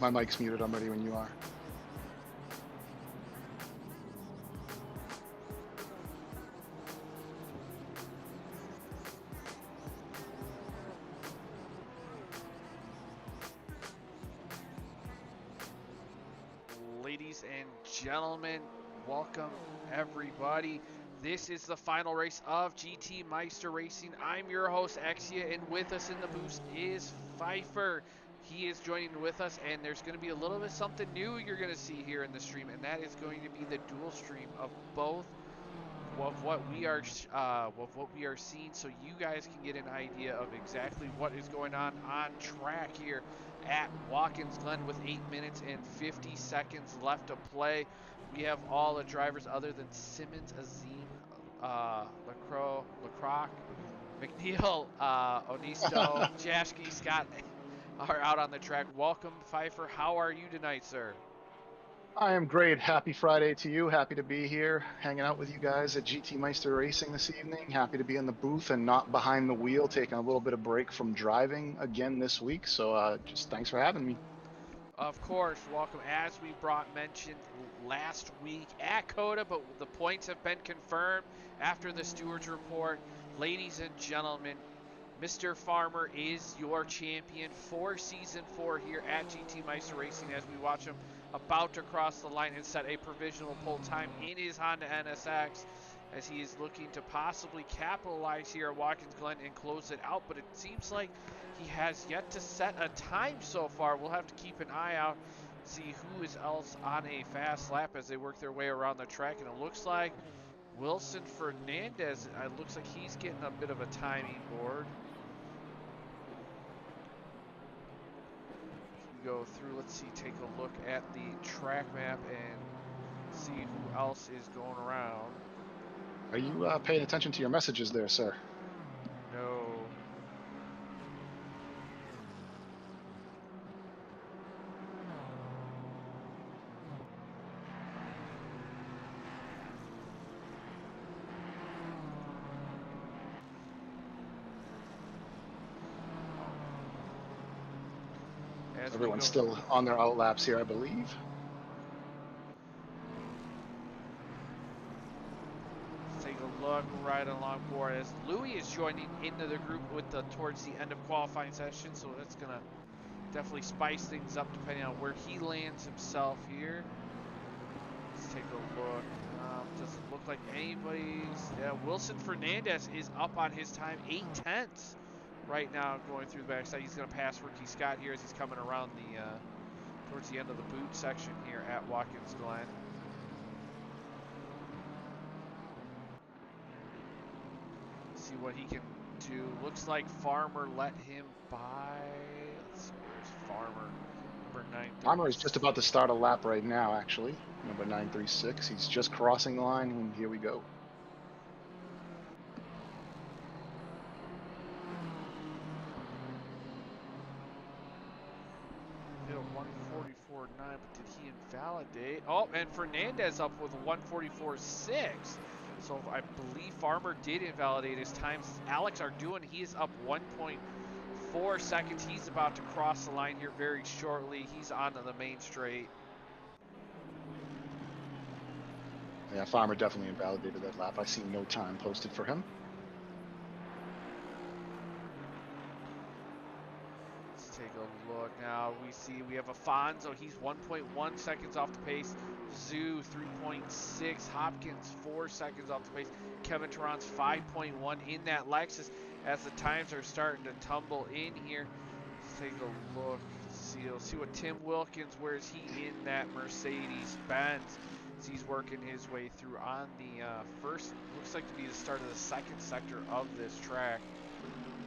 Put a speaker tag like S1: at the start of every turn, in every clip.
S1: My mic's muted. I'm ready when you are.
S2: Ladies and gentlemen, welcome everybody. This is the final race of GT Meister Racing. I'm your host, Axia, and with us in the booth is Pfeiffer. He is joining with us, and there's going to be a little bit something new you're going to see here in the stream, and that is going to be the dual stream of both of what we are seeing, so you guys can get an idea of exactly what is going on track here at Walkins Glen with 8 minutes and 50 seconds left to play. We have all the drivers other than Simmons, Azim, Lacroix, McNeil, Onisto, Jashke, Scott are out on the track. Welcome, Pfeiffer. How are you tonight, sir?
S1: I am great. Happy Friday to you. Happy to be here hanging out with you guys at GT Meister Racing this evening. Happy to be in the booth and not behind the wheel, taking a little bit of break from driving again this week. So just thanks for having me.
S2: Of course, welcome. As we mentioned last week at COTA, but the points have been confirmed after the stewards report. Ladies and gentlemen, Mr. Farmer is your champion for Season 4 here at GT Meister Racing as we watch him about to cross the line and set a provisional pole time in his Honda NSX as he is looking to possibly capitalize here at Walkins Glen and close it out, but it seems like he has yet to set a time so far. We'll have to keep an eye out, see who is else on a fast lap as they work their way around the track, and it looks like Wilson Fernandez, it looks like he's getting a bit of a timing board. Go through, let's see, take a look at the track map and see who else is going around.
S1: Are you paying attention to your messages there, sir?
S2: No.
S1: Everyone's still on their outlaps here, I believe.
S2: Let's take a look right along board as Louis is joining into the group with towards the end of qualifying session, so that's gonna definitely spice things up depending on where he lands himself here. Let's take a look. Doesn't look like anybody's. Yeah, Wilson Fernandez is up on his time, 8/10 right now going through the backside. He's going to pass Ricky Scott here as he's coming around the towards the end of the boot section here at Walkins Glen. See what he can do. Looks like Farmer let him by. Let's see, where's Farmer? Number 9.
S1: Farmer is just about to start a lap right now, actually. Number 936. He's just crossing the line, and here we go.
S2: Hit a 144.9, but did he invalidate? Oh, and Fernandez up with a 144.6. So I believe Farmer did invalidate his times. Alex Arduin, he is up 1.4 seconds. He's about to cross the line here very shortly. He's onto the main straight.
S1: Yeah, Farmer definitely invalidated that lap. I see no time posted for him.
S2: Let's take a look now. We have Afonso. He's 1.1 seconds off the pace. Zoo 3.6. Hopkins 4 seconds off the pace. Kevin Tarrant's 5.1 in that Lexus as the times are starting to tumble in here. Let's take a look. See what Tim Wilkins, where is he in that Mercedes-Benz? He's working his way through on the first, looks like to be the start of the second sector of this track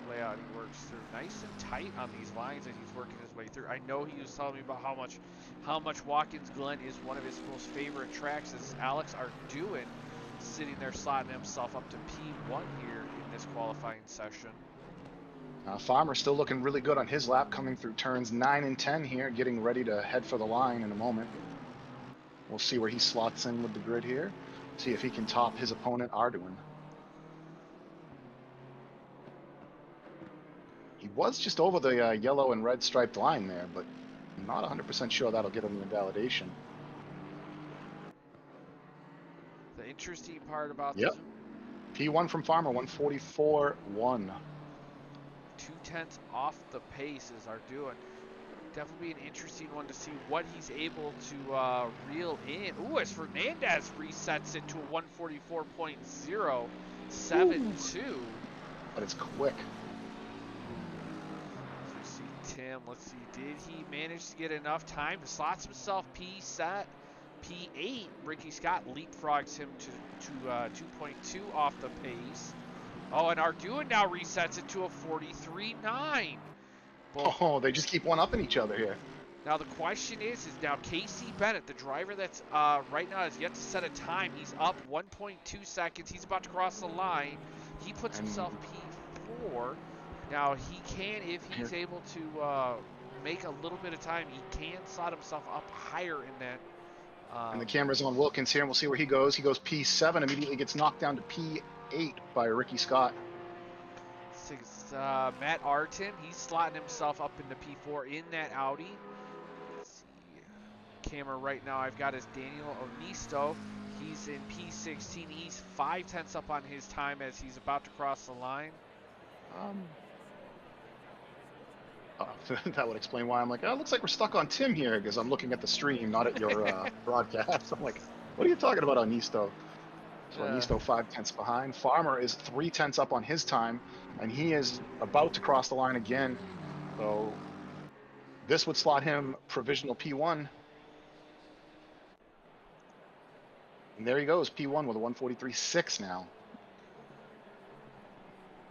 S2: layout. He works through nice and tight on these lines as he's working his way through. I know he was telling me about how much Watkins Glen is one of his most favorite tracks, as Alex Arduin sitting there slotting himself up to P1 here in this qualifying session.
S1: Farmer still looking really good on his lap, coming through turns 9 and 10 here, getting ready to head for the line in a moment. We'll see where he slots in with the grid here. See if he can top his opponent, Arduin. He was just over the yellow and red striped line there, but Not 100% sure that'll get him the invalidation.
S2: The interesting part about
S1: Yep. P1 from Farmer, 144.1.
S2: 2/10 off the pace is our doing. Definitely be an interesting one to see what he's able to reel in. Ooh, as Fernandez resets it to a 144.072.
S1: But it's quick.
S2: Let's see, Tim. Let's see. Did he manage to get enough time to slot himself P8? Ricky Scott leapfrogs him to 2.2 off the pace. Oh, and Arduin now resets it to a 43.9.
S1: Oh, they just keep one-upping each other here.
S2: Now the question is now Casey Bennett, the driver that's right now has yet to set a time. He's up 1.2 seconds. He's about to cross the line. He puts himself P4. Now he can, if he's able to make a little bit of time, he can slot himself up higher in that.
S1: And the camera's on Walkins here, and we'll see where he goes. He goes P7, immediately gets knocked down to P8 by Ricky Scott.
S2: Matt Arton, he's slotting himself up into P4 in that Audi. Let's see. Camera right now I've got is Daniel Onisto. He's in P16. He's 0.5 up on his time as he's about to cross the line.
S1: That would explain why I'm like, oh, it looks like we're stuck on Tim here, because I'm looking at the stream, not at your broadcast. I'm like, what are you talking about, Onisto? So Onisto 0.5 behind. Farmer is 0.3 up on his time, and he is about to cross the line again. So this would slot him provisional P1. And there he goes, P1 with a 143.6 now.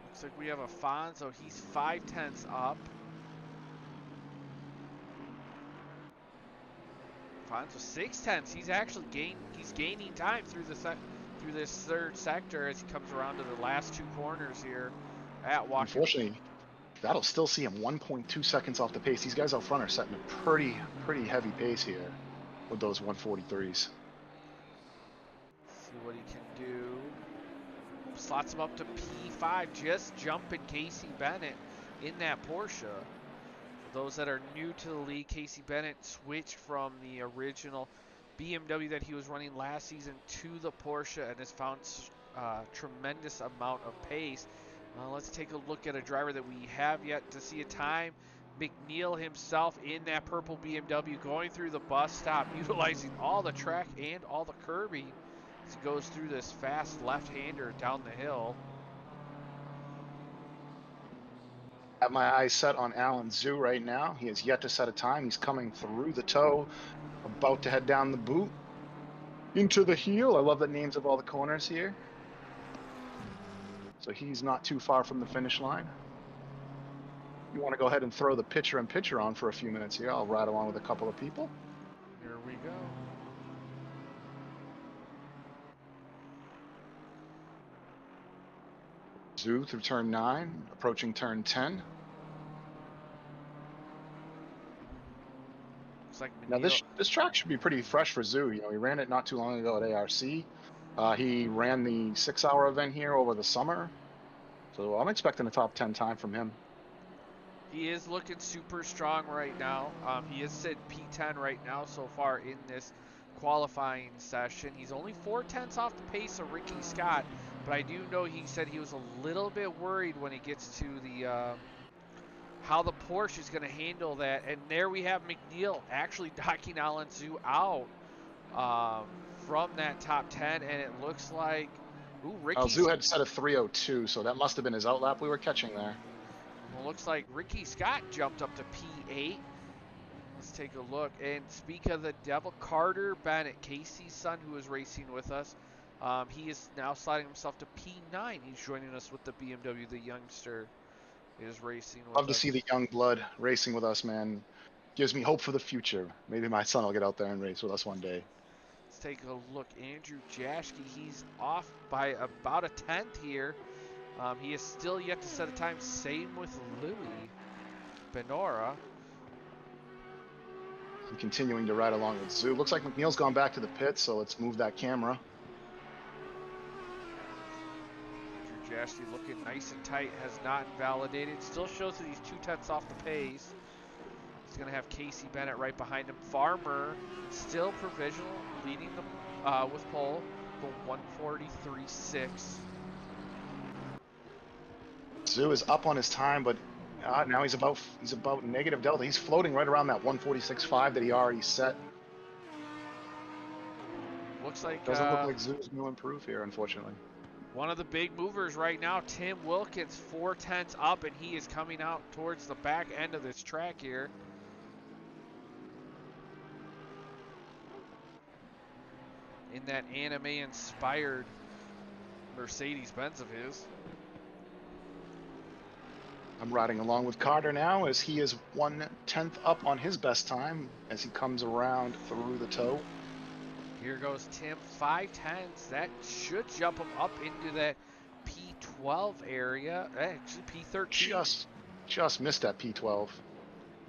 S2: Looks like we have a Fonzo. He's 0.5 up. Fonzo 0.6. He's actually gaining time through this third sector as he comes around to the last two corners here at Walkins.
S1: Unfortunately, that'll still see him 1.2 seconds off the pace. These guys out front are setting a pretty heavy pace here with those 143s.
S2: See what he can do. Slots him up to P5, just jumping Casey Bennett in that Porsche. For those that are new to the league, Casey Bennett switched from the original BMW that he was running last season to the Porsche and has found tremendous amount of pace. Let's take a look at a driver that we have yet to see a time. McNeil himself in that purple BMW going through the bus stop, utilizing all the track and all the curbing as he goes through this fast left-hander down the hill.
S1: I have my eyes set on Alan Zhu right now. He has yet to set a time. He's coming through the toe, about to head down the boot into the heel. I love the names of all the corners here. So he's not too far from the finish line. You want to go ahead and throw the picture on for a few minutes here. I'll ride along with a couple of people.
S2: Here we go.
S1: Zhu through turn 9, approaching turn 10.
S2: Looks like
S1: now this track should be pretty fresh for Zhu. You know, he ran it not too long ago at ARC. He ran the 6-hour event here over the summer. So I'm expecting a top 10 time from him.
S2: He is looking super strong right now. He is at P10 right now so far in this qualifying session. He's only 0.4 off the pace of Ricky Scott, but I do know he said he was a little bit worried when he gets to the how the Porsche is going to handle that. And there we have McNeil actually knocking Alan Zhu out from that top 10, and it looks like
S1: Zhu had set a 3:02, so that must have been his outlap we were catching there.
S2: Well, looks like Ricky Scott jumped up to P8. Let's take a look. And speak of the devil, Carter Bennett, Casey's son, who is racing with us. He is now sliding himself to P9. He's joining us with the BMW. The youngster is racing with us.
S1: Love to see the young blood racing with us, man. Gives me hope for the future. Maybe my son will get out there and race with us one day.
S2: Let's take a look. Andrew Jaschke, he's off by about a 10th here. He is still yet to set a time. Same with Louis Benora.
S1: I'm continuing to ride along with Zhu. Looks like McNeil's gone back to the pits, so let's move that camera.
S2: Andrew Jaschke looking nice and tight, has not invalidated. Still shows that he's 0.2 off the pace. He's going to have Casey Bennett right behind him. Farmer still provisional, leading the with pole, the 143.6.
S1: Zoo is up on his time, but now he's about negative delta. He's floating right around that 146.5 that he already set.
S2: Looks like
S1: doesn't look like Zoo's going to improve here, unfortunately.
S2: One of the big movers right now, Tim Wilkins, 4/10 up, and he is coming out towards the back end of this track here. In that anime-inspired Mercedes-Benz of his.
S1: I'm riding along with Carter now as he is 1/10 up on his best time as he comes around through the toe.
S2: Here goes Tim, 5/10. That should jump him up into that P12 area. Actually, P13.
S1: Just missed that P12.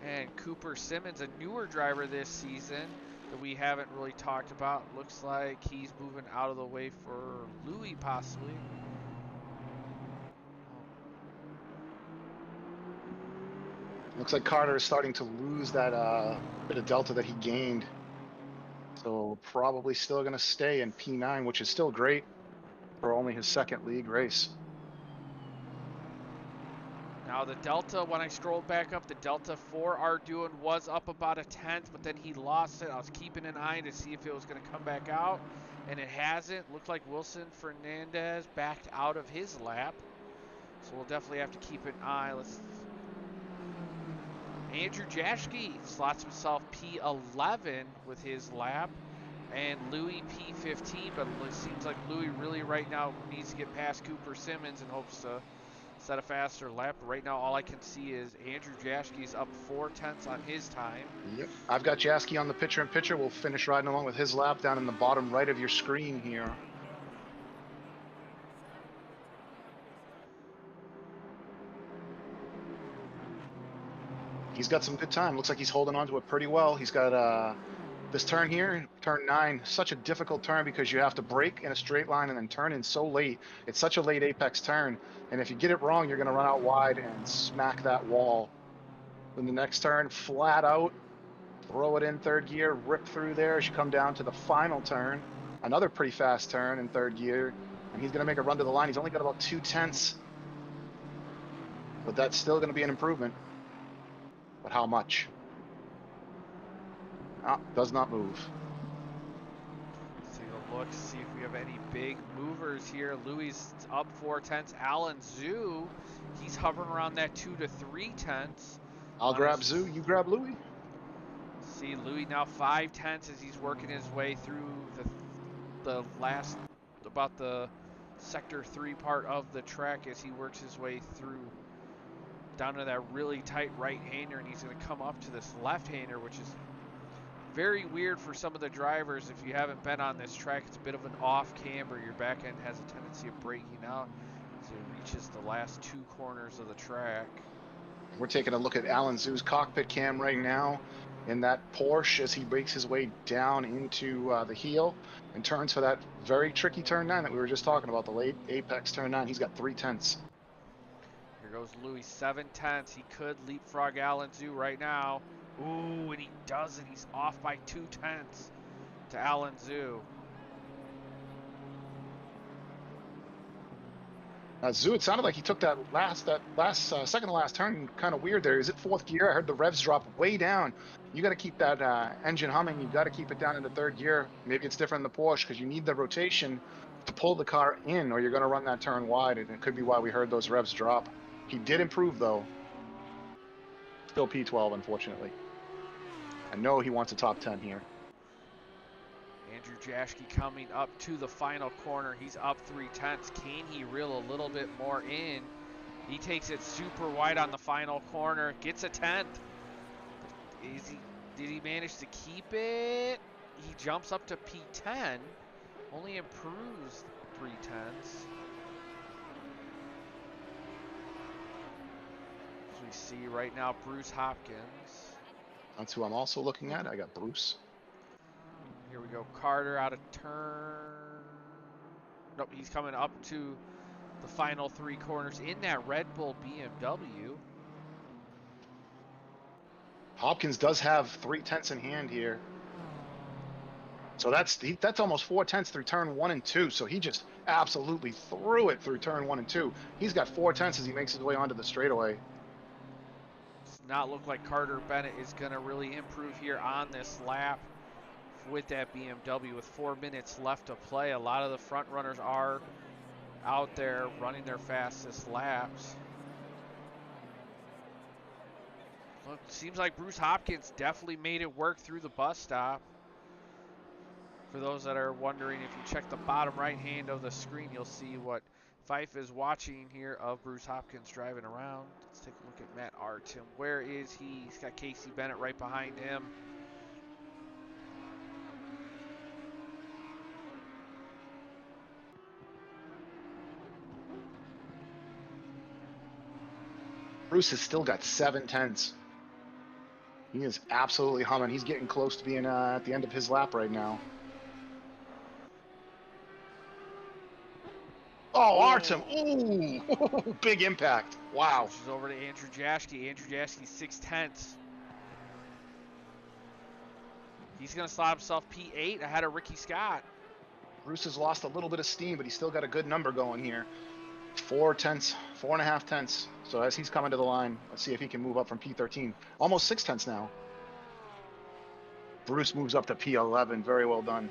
S2: And Cooper Simmons, a newer driver this season that we haven't really talked about. Looks like he's moving out of the way for Louis, possibly.
S1: Looks like Carter is starting to lose that bit of delta that he gained. So probably still going to stay in P9, which is still great for only his second league race.
S2: Now the delta, when I scrolled back up, the delta for Arduin was up about 1/10, but then he lost it. I was keeping an eye to see if it was going to come back out, and it hasn't. Looked like Wilson Fernandez backed out of his lap, so we'll definitely have to keep an eye. Andrew Jaschke slots himself P11 with his lap, and Louis P15, but it seems like Louis really right now needs to get past Cooper Simmons and hopes to set a faster lap. But right now, all I can see is Andrew Jaschke's up 4/10 on his time.
S1: Yep, I've got Jaschke on the picture-in-picture. We'll finish riding along with his lap down in the bottom right of your screen here. He's got some good time. Looks like he's holding on to it pretty well. He's got this turn here, turn 9, such a difficult turn because you have to brake in a straight line and then turn in so late. It's such a late apex turn, and if you get it wrong, you're going to run out wide and smack that wall. Then the next turn, flat out, throw it in third gear, rip through there as you come down to the final turn. Another pretty fast turn in third gear, and he's going to make a run to the line. He's only got about 2/10, but that's still going to be an improvement. But how much? Does not move.
S2: Let's take a look, see if we have any big movers here. Louis up 4/10. Alan Zhu, he's hovering around that 2 to 3/10.
S1: I'll grab Zhu, you grab Louis.
S2: See Louis now 5/10 as he's working his way through the last, about the sector 3 part of the track as he works his way through down to that really tight right-hander, and he's going to come up to this left-hander, which is very weird for some of the drivers. If you haven't been on this track, it's a bit of an off camber. Your back end has a tendency of breaking out as it reaches the last 2 corners of the track.
S1: We're taking a look at Alan Zhu's cockpit cam right now in that Porsche as he breaks his way down into the heel and turns for that very tricky turn 9 that we were just talking about, the late apex turn 9. He's got 3/10.
S2: Here goes Louis, 7/10. He could leapfrog Alan Zhu right now. Ooh, and he does it. He's off by 2/10 to Alan Zhu.
S1: Zhu, it sounded like he took that second to last turn kind of weird there. Is it fourth gear? I heard the revs drop way down. You got to keep that engine humming. You got to keep it down into third gear. Maybe it's different in the Porsche because you need the rotation to pull the car in, or you're going to run that turn wide, and it could be why we heard those revs drop. He did improve though. Still P12, unfortunately. I know he wants a top 10 here.
S2: Andrew Jaschke coming up to the final corner. He's up 3/10. Can he reel a little bit more in? He takes it super wide on the final corner. Gets a 10th. Did he manage to keep it? He jumps up to P10. Only improves 3/10. As we see right now, Bruce Hopkins.
S1: That's who I'm also looking at. I got Bruce.
S2: Here we go. Carter out of turn. Nope, he's coming up to the final 3 corners in that Red Bull BMW.
S1: Hopkins does have 3/10 in hand here. So that's almost 4/10 through turn 1 and 2. So he just absolutely threw it through turn 1 and 2. He's got 4/10 as he makes his way onto the straightaway.
S2: Does not look like Carter Bennett is going to really improve here on this lap with that BMW with 4 minutes left to play. A lot of the front runners are out there running their fastest laps. Look, seems like Bruce Hopkins definitely made it work through the bus stop. For those that are wondering, if you check the bottom right hand of the screen, you'll see what Fife is watching here of Bruce Hopkins driving around. Let's take a look at Matt Artem. Where is he? He's got Casey Bennett right behind him.
S1: Bruce has still got 7/10. He is absolutely humming. He's getting close to being at the end of his lap right now. Oh, Artem. Ooh, big impact. Wow.
S2: Switches over to Andrew Jaschke. Andrew Jaschke, 6/10. He's going to slot himself P8 ahead of Ricky Scott.
S1: Bruce has lost a little bit of steam, but he's still got a good number going here. 4/10, 4.5/10. So as he's coming to the line, let's see if he can move up from P13. Almost 6/10 now. Bruce moves up to P11. Very well done.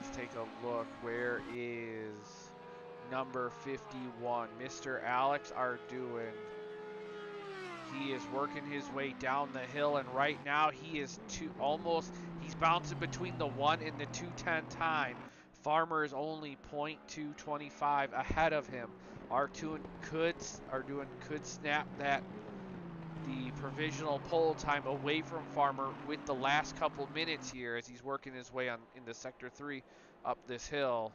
S2: Let's take a look. Where is number 51, Mr. Alex Arduin? He is working his way down the hill, and right now he is he's bouncing between the 1 and the 2:10 time. Farmer is only 0.225 ahead of him. Arduin could snap the provisional pole time away from Farmer with the last couple minutes here as he's working his way into Sector 3 up this hill.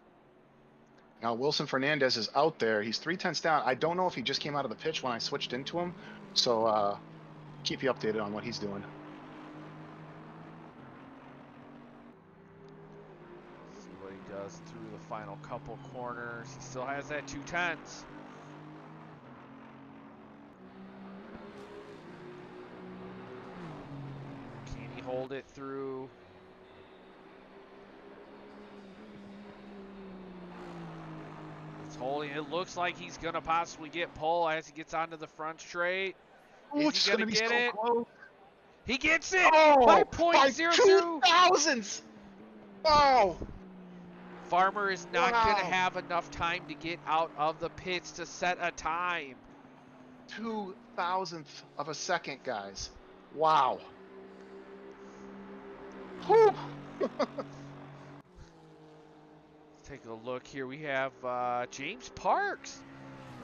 S1: Now Wilson Fernandez is out there. He's 3/10 down. I don't know if he just came out of the pitch when I switched into him, so keep you updated on what he's doing.
S2: See what he does through the final couple corners. He still has that 2/10. Can he hold it through? Holding. It looks like he's going to possibly get pole as he gets onto the front straight.
S1: Oh,
S2: Is he going to get it?
S1: Close.
S2: He gets it!
S1: Oh,
S2: by
S1: by
S2: 0.00!
S1: 2,000s! Wow!
S2: Farmer is not going to have enough time to get out of the pits to set a time.
S1: 2,000th of a second, guys. Wow. Whew.
S2: Take a look here. We have James Parks,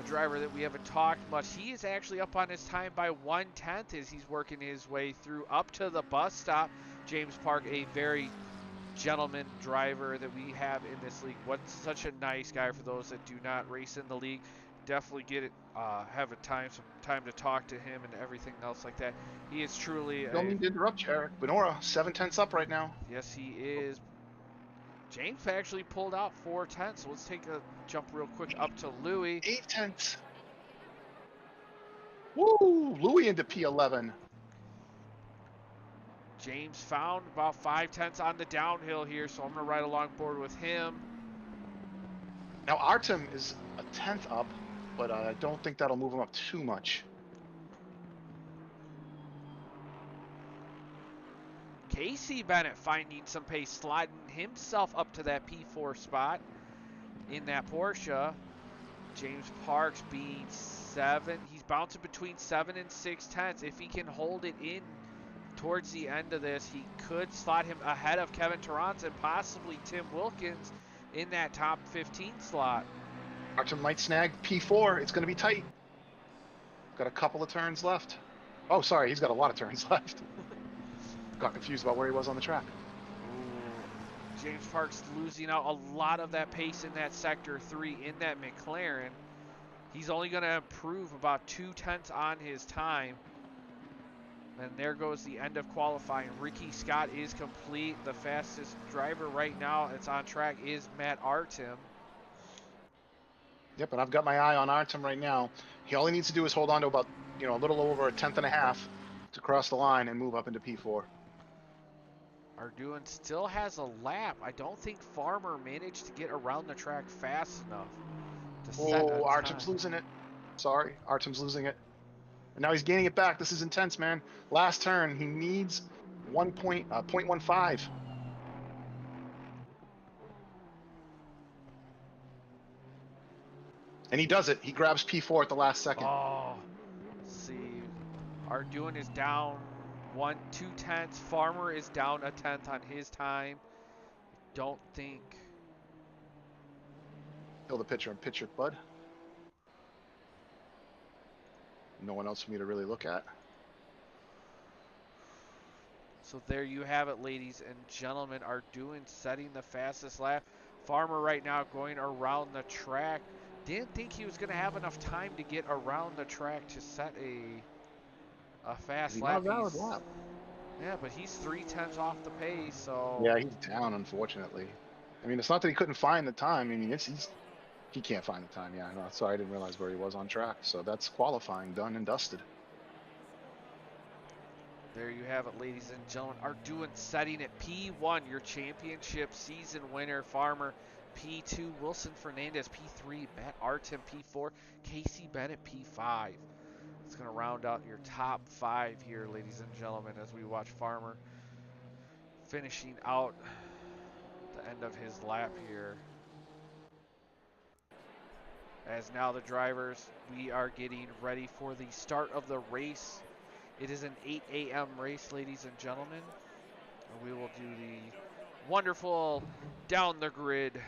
S2: a driver that we haven't talked much. He is actually up on his time by 1/10 as he's working his way through up to the bus stop. James Park, a very gentleman driver that we have in this league. What's such a nice guy for those that do not race in the league. Definitely get it, have some time to talk to him and everything else like that. He is truly.
S1: Don't mean to interrupt, Eric. Benora, 7/10 up right now.
S2: Yes, he is. James actually pulled out 4/10, so let's take a jump real quick up to Louis.
S1: 8/10. Woo! Louis into P11.
S2: James found about 5/10 on the downhill here, so I'm going to ride along board with him.
S1: Now Artem is a 10th up, but I don't think that'll move him up too much.
S2: Casey Bennett finding some pace, sliding himself up to that P4 spot in that Porsche. James Parks being 7. He's bouncing between 7 and 6/10. If he can hold it in towards the end of this, he could slot him ahead of Kevin Tarrance and possibly Tim Wilkins in that top 15 slot.
S1: Artem might snag P4. It's going to be tight. Got a couple of turns left. Oh, sorry. He's got a lot of turns left. Got confused about where he was on the track.
S2: Ooh. James Parks losing out a lot of that pace in that Sector 3 in that McLaren. He's only going to improve about 2/10 on his time. And there goes the end of qualifying. Ricky Scott is complete. The fastest driver right now that's on track is Matt Artem.
S1: Yep, and I've got my eye on Artem right now. He all he needs to do is hold on to about, a little over 1/10 and a half. to cross the line and move up into P4.
S2: Arduin still has a lap. I don't think Farmer managed to get around the track fast enough to set a
S1: Oh, Artem's
S2: time.
S1: losing it. Sorry, Artem's losing it. And now he's gaining it back. This is intense, man. Last turn, he needs 0.15. And he does it. He grabs P4 at the last second.
S2: Oh, let's see. Arduin is down 2/10. Farmer is down 1/10 on his time. Don't think.
S1: Kill the pitcher and pitch it, bud. No one else for me to really look at.
S2: So there you have it, ladies and gentlemen. Arduin setting the fastest lap. Farmer right now going around the track. Didn't think he was going to have enough time to get around the track to set a fast lap.
S1: Not a valid lap.
S2: Yeah, but he's 3/10 off the pace, so.
S1: Yeah, he's down, unfortunately. I mean, it's not that he couldn't find the time. I mean, he can't find the time. Yeah, no, sorry, I didn't realize where he was on track. So that's qualifying, done and dusted.
S2: There you have it, ladies and gentlemen. Arduin setting at P1, your championship season winner. Farmer P2, Wilson Fernandez P3, Matt Artem P4, Casey Bennett P5. It's going to round out your top 5 here, ladies and gentlemen, as we watch Farmer finishing out the end of his lap here. As now the drivers, we are getting ready for the start of the race. It is an 8 a.m. race, ladies and gentlemen. And we will do the wonderful down the grid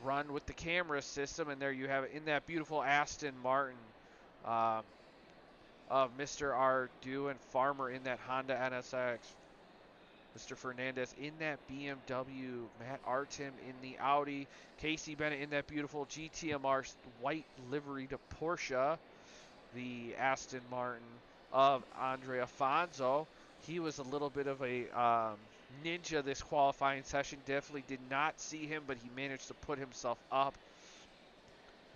S2: run with the camera system. And there you have it in that beautiful Aston Martin of Mr. Arduin, Farmer in that Honda NSX. Mr. Fernandez in that BMW, Matt Artem in the Audi, Casey Bennett in that beautiful GTMR white liveried Porsche, the Aston Martin of Andre Afonso. He was a little bit of a ninja this qualifying session. Definitely did not see him, but he managed to put himself up.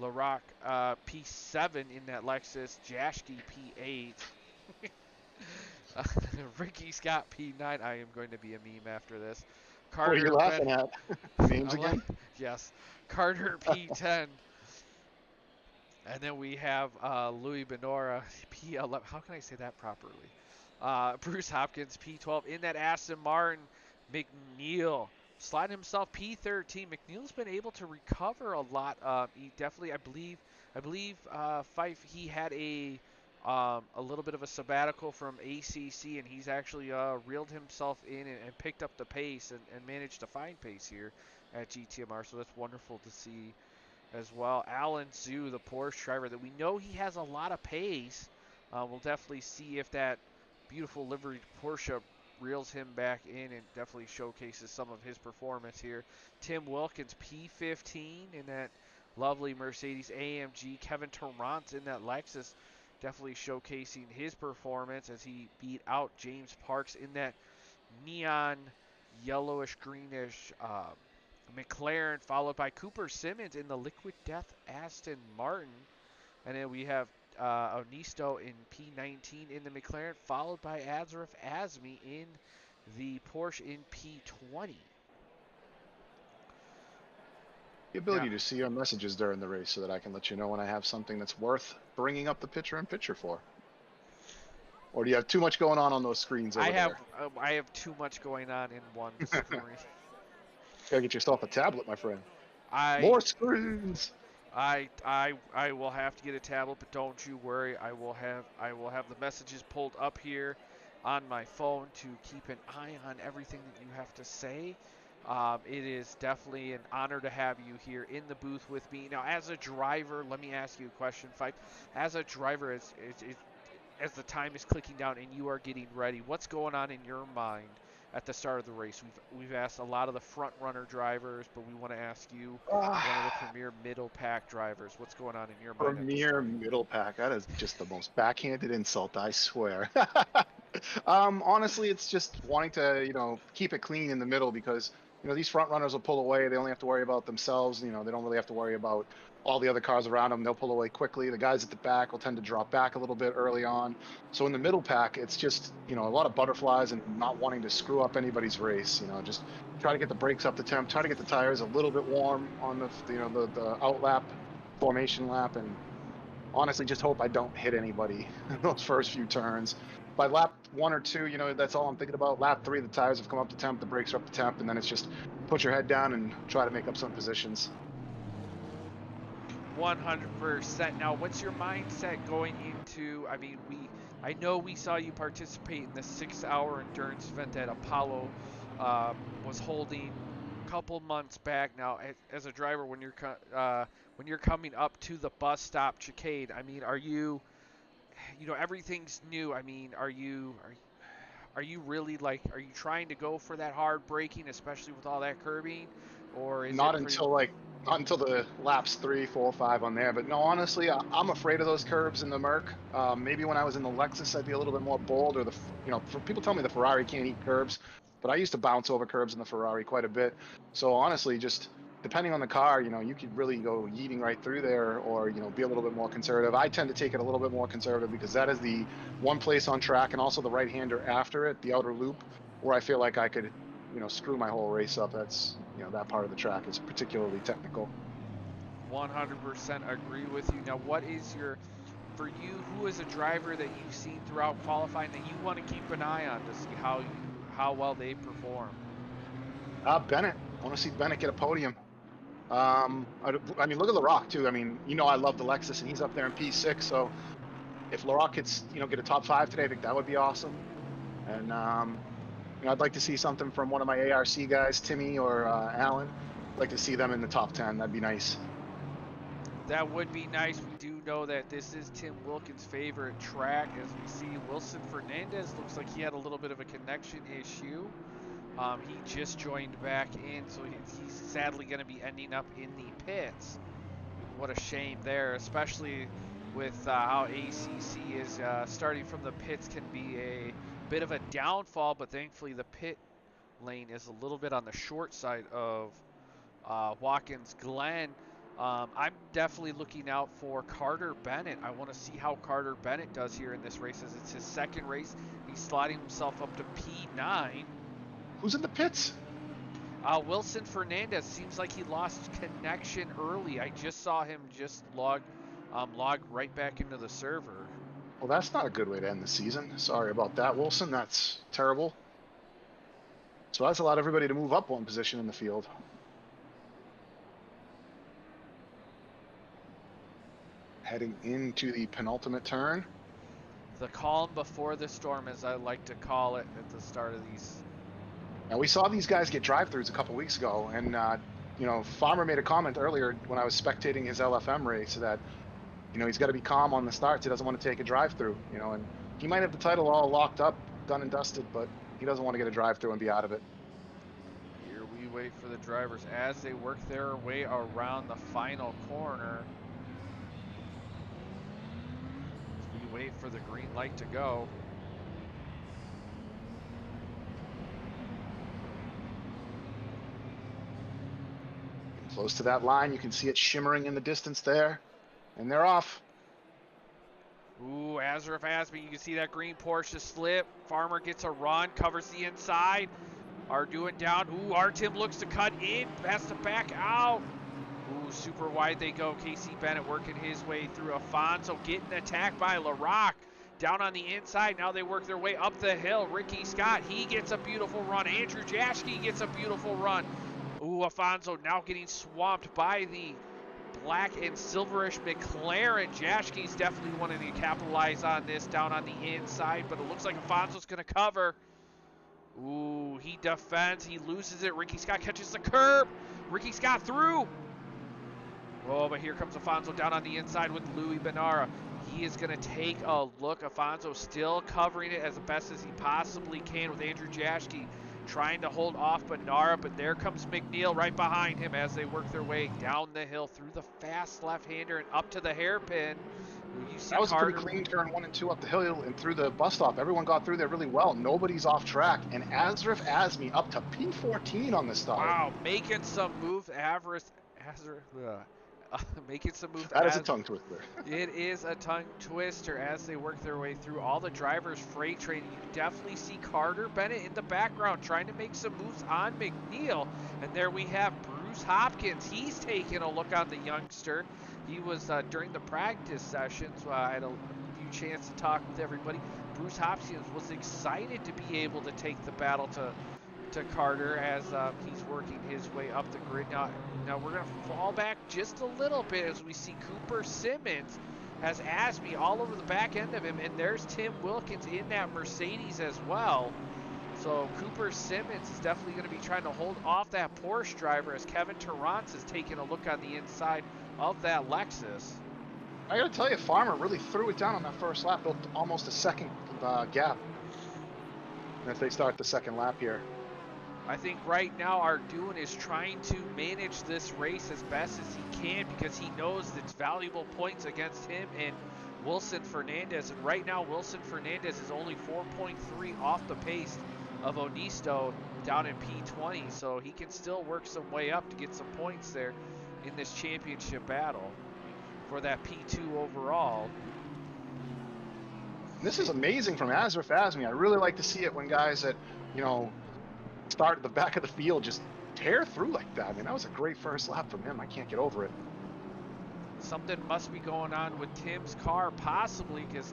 S2: Larock P7 in that Lexus, Jashke P8. Ricky Scott P9. I am going to be a meme after this.
S1: Carter, what are you laughing at? Memes again?
S2: Yes. Carter P10. And then we have Louis Benora P11. How can I say that properly? Bruce Hopkins P12 in that Aston Martin. McNeil sliding himself P13. McNeil's been able to recover a lot. He definitely, I believe, Fife. He had a little bit of a sabbatical from ACC, and he's actually reeled himself in and picked up the pace and managed to find pace here at GTMR. So that's wonderful to see as well. Alan Zhu, the Porsche driver, that we know he has a lot of pace. We'll definitely see if that beautiful liveried Porsche reels him back in and definitely showcases some of his performance here. Tim Wilkins, P15 in that lovely Mercedes AMG. Kevin Tarrant in that Lexus, definitely showcasing his performance as he beat out James Parks in that neon yellowish greenish McLaren, followed by Cooper Simmons in the Liquid Death Aston Martin. And then we have Onisto in P19 in the McLaren, followed by Azarif Azmi in the Porsche in P20.
S1: The ability to see your messages during the race so that I can let you know when I have something that's worth bringing up the picture-in-picture for. Or do you have too much going on those screens over there?
S2: I have too much going on in one screen.
S1: Gotta get yourself a tablet, my friend. More screens.
S2: I will have to get a tablet, but don't you worry. I will have the messages pulled up here on my phone to keep an eye on everything that you have to say. It is definitely an honor to have you here in the booth with me. Now, as a driver, let me ask you a question, Fife. As a driver, as the time is clicking down and you are getting ready, what's going on in your mind at the start of the race? We've asked a lot of the front runner drivers, but we want to ask you, one of the premier middle pack drivers, what's going on in your mind?
S1: Premier middle pack. That is just the most backhanded insult, I swear. Honestly, it's just wanting to, keep it clean in the middle because, these front runners will pull away. They only have to worry about themselves. They don't really have to worry about all the other cars around them. They'll pull away quickly. The guys at the back will tend to drop back a little bit early on. So in the middle pack, it's just, a lot of butterflies and not wanting to screw up anybody's race. Just try to get the brakes up to temp, try to get the tires a little bit warm on the out lap, formation lap, and honestly just hope I don't hit anybody in those first few turns. By lap 1 or 2, that's all I'm thinking about. Lap 3, the tires have come up to temp, the brakes are up to temp, and then it's just put your head down and try to make up some positions.
S2: 100%. Now, what's your mindset going into? I know we saw you participate in the 6-hour endurance event that Apollo was holding a couple months back. Now, as a driver, when you're coming up to the bus stop chicane, are you, everything's new. Are you really are you trying to go for that hard braking, especially with all that curbing, or is
S1: Not
S2: it pretty?
S1: until not until the laps 3, 4, 5 on there. But no, honestly, I'm afraid of those curves in the Merc. Maybe when I was in the Lexus, I'd be a little bit more bold. Or people tell me the Ferrari can't eat curbs, but I used to bounce over curbs in the Ferrari quite a bit. So honestly, just depending on the car, you could really go yeeting right through there, or be a little bit more conservative. I tend to take it a little bit more conservative because that is the one place on track, and also the right-hander after it, the outer loop, where I feel like I could screw my whole race up. That's, that part of the track is particularly technical.
S2: 100% agree with you. Now, for you, who is a driver that you've seen throughout qualifying that you want to keep an eye on to see how well they perform?
S1: Bennett. I want to see Bennett get a podium. I mean, look at LaRock too. I mean, I love the Lexus, and he's up there in P6. So if LaRock gets, get a top 5 today, I think that would be awesome. And I'd like to see something from one of my ARC guys, Timmy or Alan. I'd like to see them in the top 10. That'd be nice.
S2: That would be nice. We do know that this is Tim Wilkins' favorite track. As we see, Wilson Fernandez looks like he had a little bit of a connection issue. He just joined back in, so he's sadly going to be ending up in the pits. What a shame there, especially with how ACC is starting from the pits can be a bit of a downfall, but thankfully the pit lane is a little bit on the short side of Walkins Glen. I'm definitely looking out for Carter Bennett. I want to see how Carter Bennett does here in this race, as it's his second race. He's slotting himself up to P9.
S1: Who's in the pits?
S2: Wilson Fernandez. Seems like he lost connection early. I just saw him just log right back into the server.
S1: Well, that's not a good way to end the season. Sorry about that, Wilson. That's terrible. So that's allowed everybody to move up one position in the field. Heading into the penultimate turn.
S2: The calm before the storm, as I like to call it at the start of these.
S1: Now, we saw these guys get drive-throughs a couple weeks ago, and Farmer made a comment earlier when I was spectating his LFM race that he's got to be calm on the starts. He doesn't want to take a drive-through, and he might have the title all locked up, done and dusted, but he doesn't want to get a drive-through and be out of it.
S2: Here we wait for the drivers as they work their way around the final corner. We wait for the green light to go.
S1: Close to that line, you can see it shimmering in the distance there, and they're off.
S2: Ooh, Azarov Asby, you can see that green Porsche slip. Farmer gets a run, covers the inside. Arduin down. Ooh, Artem looks to cut in, has to back out. Ooh, super wide they go. Casey Bennett working his way through. Afonso getting attacked by LaRock. Down on the inside, now they work their way up the hill. Ricky Scott, he gets a beautiful run. Andrew Jaschke gets a beautiful run. Ooh, Afonso now getting swamped by the black and silverish McLaren. Jaschke's definitely wanting to capitalize on this down on the inside, but it looks like Afonso's going to cover. Ooh, he defends. He loses it. Ricky Scott catches the curb. Ricky Scott through. Oh, but here comes Afonso down on the inside with Louis Benara. He is going to take a look. Afonso still covering it as best as he possibly can with Andrew Jaschke trying to hold off Benara, but there comes McNeil right behind him as they work their way down the hill through the fast left-hander and up to the hairpin. You see
S1: That was a pretty
S2: Carter.
S1: clean turn 1 and 2 up the hill and through the bus stop. Everyone got through there really well. Nobody's off track. And Azrif Azmi up to P14 on the start.
S2: Wow, making some moves. Making some moves
S1: That is a
S2: as
S1: tongue twister.
S2: it is a tongue twister as they work their way through all the drivers' freight train. You can definitely see Carter Bennett in the background trying to make some moves on McNeil. And there we have Bruce Hopkins. He's taking a look on the youngster. He was during the practice sessions. I had a few chance to talk with everybody. Bruce Hopkins was excited to be able to take the battle to Carter as he's working his way up the grid. Now we're going to fall back just a little bit as we see Cooper Simmons has Asmi all over the back end of him, and there's Tim Wilkins in that Mercedes as well. So Cooper Simmons is definitely going to be trying to hold off that Porsche driver as Kevin Torrance is taking a look on the inside of that Lexus.
S1: I gotta tell you, Farmer really threw it down on that first lap, built almost a second gap. And if they start the second lap here.
S2: I think right now Arduin is trying to manage this race as best as he can because he knows it's valuable points against him and Wilson Fernandez. And right now Wilson Fernandez is only 4.3 off the pace of Onisto down in P20. So he can still work some way up to get some points there in this championship battle for that P2 overall.
S1: This is amazing from Azrif Azmi. I really like to see it when guys that, you know, start at the back of the field just tear through like that. I mean, that was a great first lap from him. I can't get over it.
S2: Something must be going on with Tim's car, possibly, because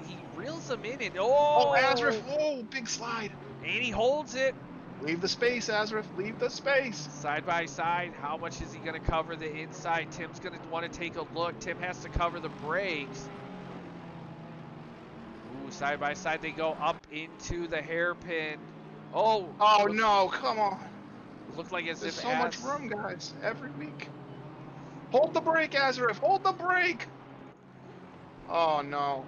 S2: he reels him in and
S1: Azrif, big slide.
S2: And he holds it.
S1: Leave the space, Azrif, leave the space.
S2: Side by side, how much is he going to cover the inside? Tim's going to want to take a look. Tim has to cover the brakes. Ooh, side by side they go up into the hairpin. Oh
S1: no, come on.
S2: Looked like
S1: There's so much room, guys, every week. Hold the brake, Azrif, hold the brake. Oh, no.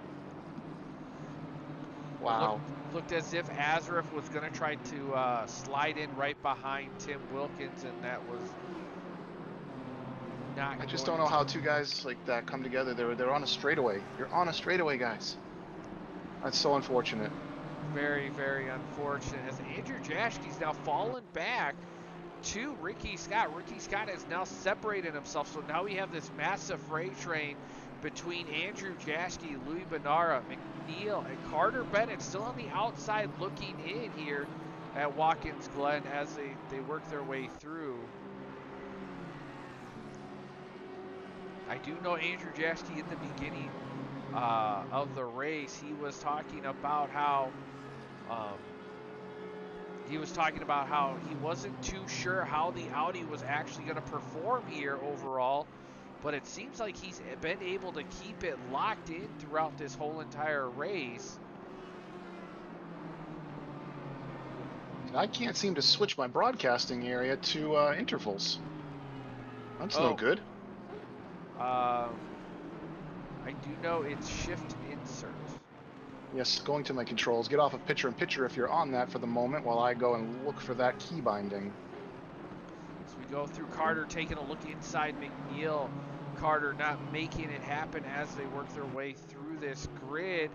S1: Wow.
S2: Looked as if Azrif was going to try to slide in right behind Tim Wilkins, and that was not
S1: I just don't know how two guys like that come together. They're on a straightaway. You're on a straightaway, guys. That's so unfortunate.
S2: Very, very unfortunate. As Andrew Jaschke's now fallen back to Ricky Scott. Ricky Scott has now separated himself, so now we have this massive freight train between Andrew Jaschke, Louis Benara, McNeil, and Carter Bennett still on the outside looking in here at Walkins Glen as they work their way through. I do know Andrew Jaschke in the beginning of the race, he was talking about how he wasn't too sure how the Audi was actually going to perform here overall, but it seems like he's been able to keep it locked in throughout this whole entire race.
S1: I can't seem to switch my broadcasting area to intervals. That's no good.
S2: I do know it's shift insert.
S1: Yes, going to my controls. Get off of picture-in-picture if you're on that for the moment while I go and look for that key binding.
S2: So we go through Carter taking a look inside McNeil. Carter not making it happen as they work their way through this grid.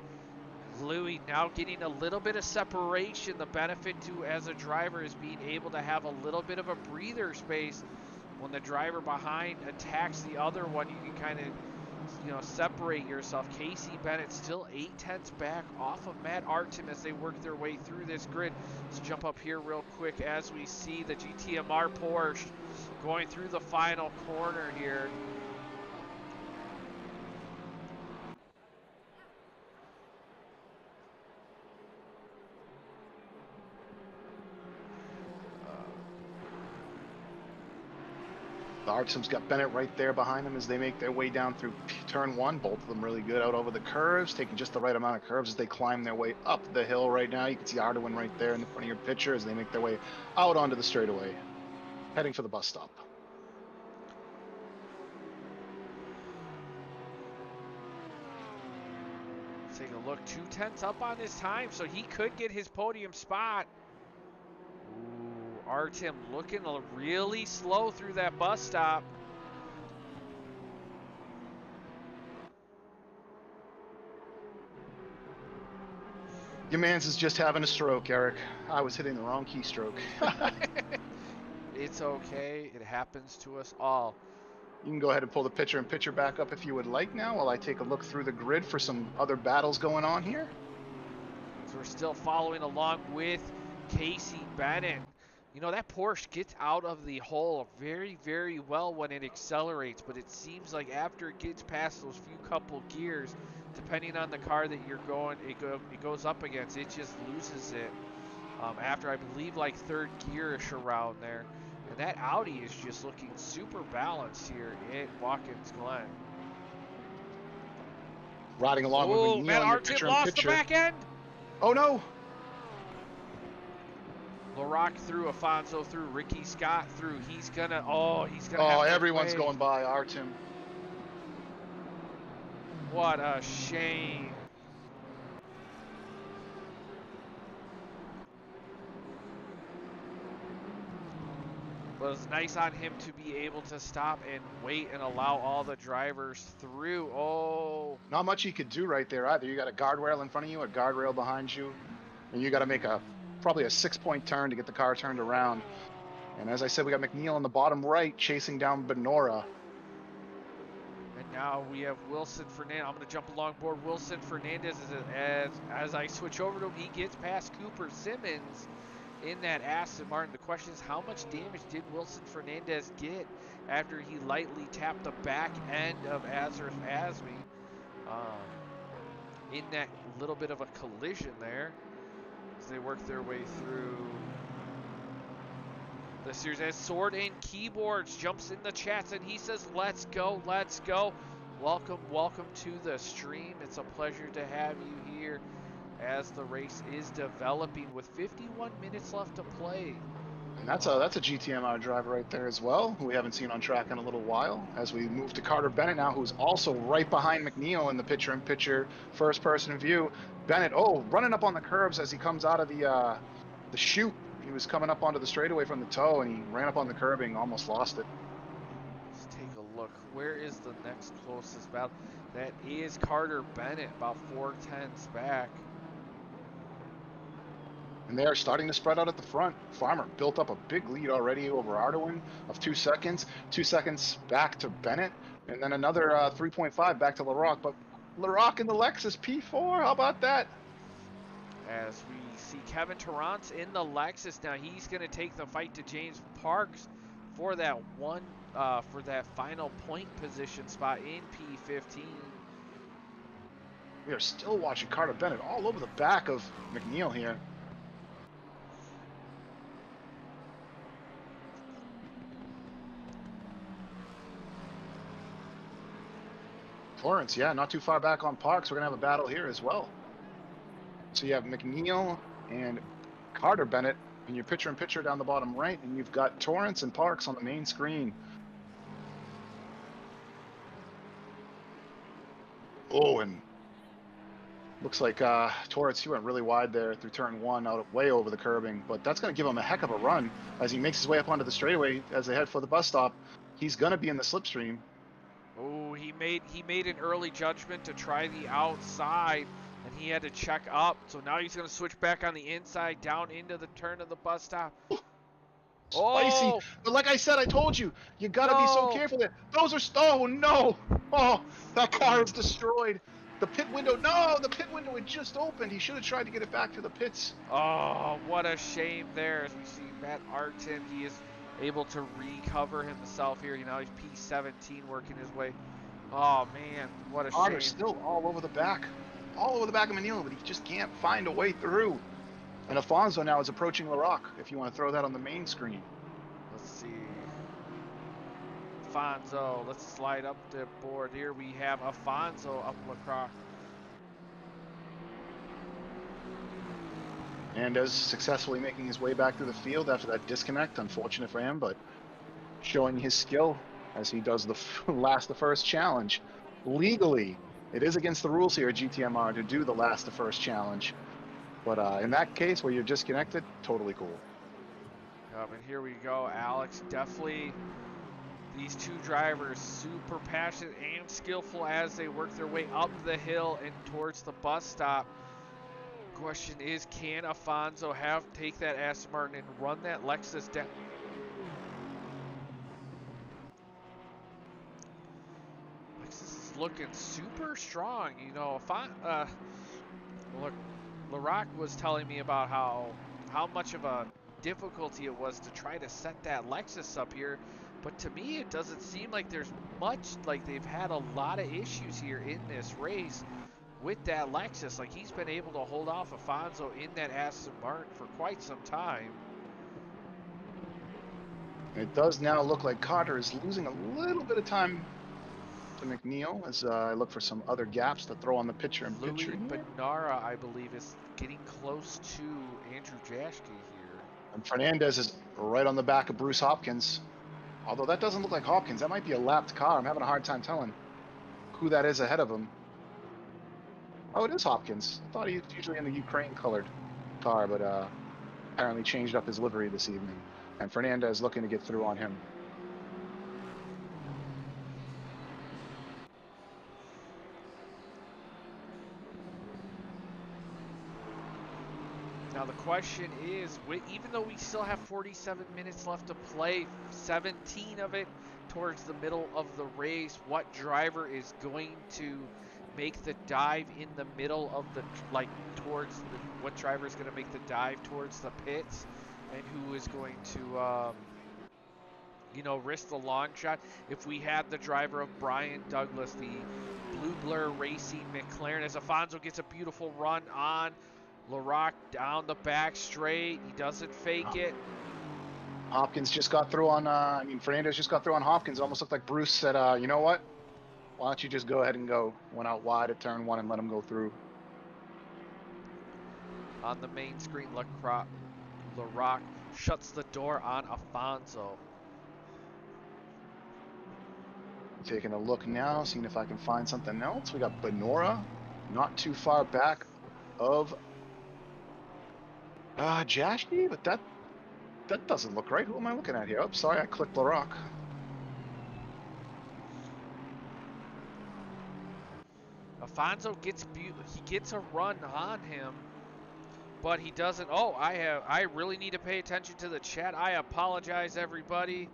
S2: Louis now getting a little bit of separation. The benefit to as a driver is being able to have a little bit of a breather space. When the driver behind attacks the other one, you can kind of, separate yourself. Casey Bennett still 8/10 back off of Matt Artem as they work their way through this grid. Let's jump up here real quick as we see the GTMR Porsche going through the final corner here.
S1: Artem's got Bennett right there behind him as they make their way down through turn 1. Both of them really good out over the curves, taking just the right amount of curves as they climb their way up the hill right now. You can see Arduin right there in the front of your picture as they make their way out onto the straightaway, heading for the bus stop.
S2: Take a look, 2/10 up on his time, so he could get his podium spot. Artem looking really slow through that bus stop.
S1: Your man's is just having a stroke, Eric. I was hitting the wrong keystroke.
S2: It's okay. It happens to us all.
S1: You can go ahead and pull the picture-in-picture back up if you would like now while I take a look through the grid for some other battles going on here.
S2: So we're still following along with Casey Bennett. You know, that Porsche gets out of the hole very, very well when it accelerates, but it seems like after it gets past those few couple gears, depending on the car that you're going, it goes up against, it just loses it after, I believe, like third gear-ish around there. And that Audi is just looking super balanced here at Walkins Glen.
S1: Riding along with
S2: Oh,
S1: McNeil
S2: Matt
S1: in your
S2: Artin lost the
S1: picture-in-picture.
S2: back end.
S1: Oh no!
S2: LaRock through, Afonso through, Ricky Scott through. He's gonna have to
S1: everyone's
S2: wait.
S1: going by Artem.
S2: What a shame. But it was nice on him to be able to stop and wait and allow all the drivers through. Oh.
S1: Not much he could do right there either. You got a guardrail in front of you, a guardrail behind you, and you got to make probably a 6-point turn to get the car turned around. And as I said, we got McNeil in the bottom right chasing down Benora.
S2: And now we have Wilson Fernandez. I'm going to jump along board. Wilson Fernandez, as I switch over to him, he gets past Cooper Simmons in that Aston Martin. The question is, how much damage did Wilson Fernandez get after he lightly tapped the back end of Azar's Asmi in that little bit of a collision there as they work their way through the series. As Sword and Keyboards jumps in the chats and he says, let's go, let's go. Welcome to the stream. It's a pleasure to have you here as the race is developing with 51 minutes left to play.
S1: And that's a GTMR driver right there as well, who we haven't seen on track in a little while. As we move to Carter Bennett now, who's also right behind McNeil in the picture-in-picture first-person view. Bennett, running up on the curbs as he comes out of the chute. He was coming up onto the straightaway from the toe, and he ran up on the curbing, almost lost it.
S2: Let's take a look. Where is the next closest battle? That is Carter Bennett, about 4/10 back.
S1: And they are starting to spread out at the front. Farmer built up a big lead already over Ardoin of 2 seconds. 2 seconds back to Bennett, and then another 3.5 back to LaRock. But LaRock in the Lexus P4, how about that?
S2: As we see Kevin Tarrant in the Lexus now, he's going to take the fight to James Parks for that for that final point position spot in P15.
S1: We are still watching Carter Bennett all over the back of McNeil here. Torrance, yeah, not too far back on Parks. We're going to have a battle here as well. So you have McNeil and Carter Bennett in your picture-in-picture down the bottom right, and you've got Torrance and Parks on the main screen. Oh, and looks like Torrance, he went really wide there through turn 1, out way over the curbing, but that's going to give him a heck of a run as he makes his way up onto the straightaway as they head for the bus stop. He's going to be in the slipstream.
S2: Oh, he made an early judgment to try the outside, and he had to check up. So now he's going to switch back on the inside, down into the turn of the bus stop.
S1: Spicy.
S2: Oh!
S1: But like I said, I told you, you got to be so careful there. Those are, oh no. Oh, that car is destroyed. The pit window, no, the pit window had just opened. He should have tried to get it back to the pits.
S2: Oh, what a shame there. As we see Matt Artin, he is able to recover himself here. You know, he's P17 working his way. Oh man, what a
S1: Otter's
S2: shame.
S1: still all over the back of Manila, but he just can't find a way through. And Afonso now is approaching LaRock, if you want to throw that on the main screen.
S2: Let's see. Afonso, let's slide up the board here. We have Afonso up LaCroix.
S1: And is successfully making his way back through the field after that disconnect. Unfortunate for him, but showing his skill as he does the first challenge. Legally, it is against the rules here at GTMR to do the last to first challenge. But in that case where you're disconnected, totally cool.
S2: And here we go, Alex. Definitely these two drivers super passionate and skillful as they work their way up the hill and towards the bus stop. Question is, can Afonso take that Aston Martin and run that Lexus down? Lexus is looking super strong. You know, look, Larock was telling me about how much of a difficulty it was to try to set that Lexus up here. But to me, it doesn't seem like there's much, like they've had a lot of issues here in this race with that Lexus. Like, he's been able to hold off Afonso in that Aston Martin for quite some time.
S1: It does now look like Carter is losing a little bit of time to McNeil as I look for some other gaps to throw on the picture-in-picture.
S2: Louis Benara, I believe, is getting close to Andrew Jaschke here.
S1: And Fernandez is right on the back of Bruce Hopkins. Although that doesn't look like Hopkins. That might be a lapped car. I'm having a hard time telling who that is ahead of him. Oh, it is Hopkins. I thought he was usually in the Ukraine-colored car, but apparently changed up his livery this evening. And Fernandez looking to get through on him.
S2: Now the question is, even though we still have 47 minutes left to play, 17 of it towards the middle of the race, what driver is going to make the dive in the middle of the, what driver is going to make the dive towards the pits, and who is going to, you know, risk the long shot? If we had the driver of Brian Douglas, the Blue Blur Racing McLaren, as Afonso gets a beautiful run on Larock down the back straight. He doesn't fake it.
S1: Hopkins just got through on, Fernandez just got through on Hopkins. Almost looked like Bruce said, you know what? Why don't you just go ahead and go? Went out wide at turn one and let him go through.
S2: On the main screen, Larock shuts the door on Afonso.
S1: Taking a look now, seeing if I can find something else. We got Benora, not too far back of Jaschke, but that doesn't look right. Who am I looking at here? Oh, sorry, I clicked Larock.
S2: Afonso gets a run on him, but he doesn't. Oh, I really need to pay attention to the chat. I apologize, everybody.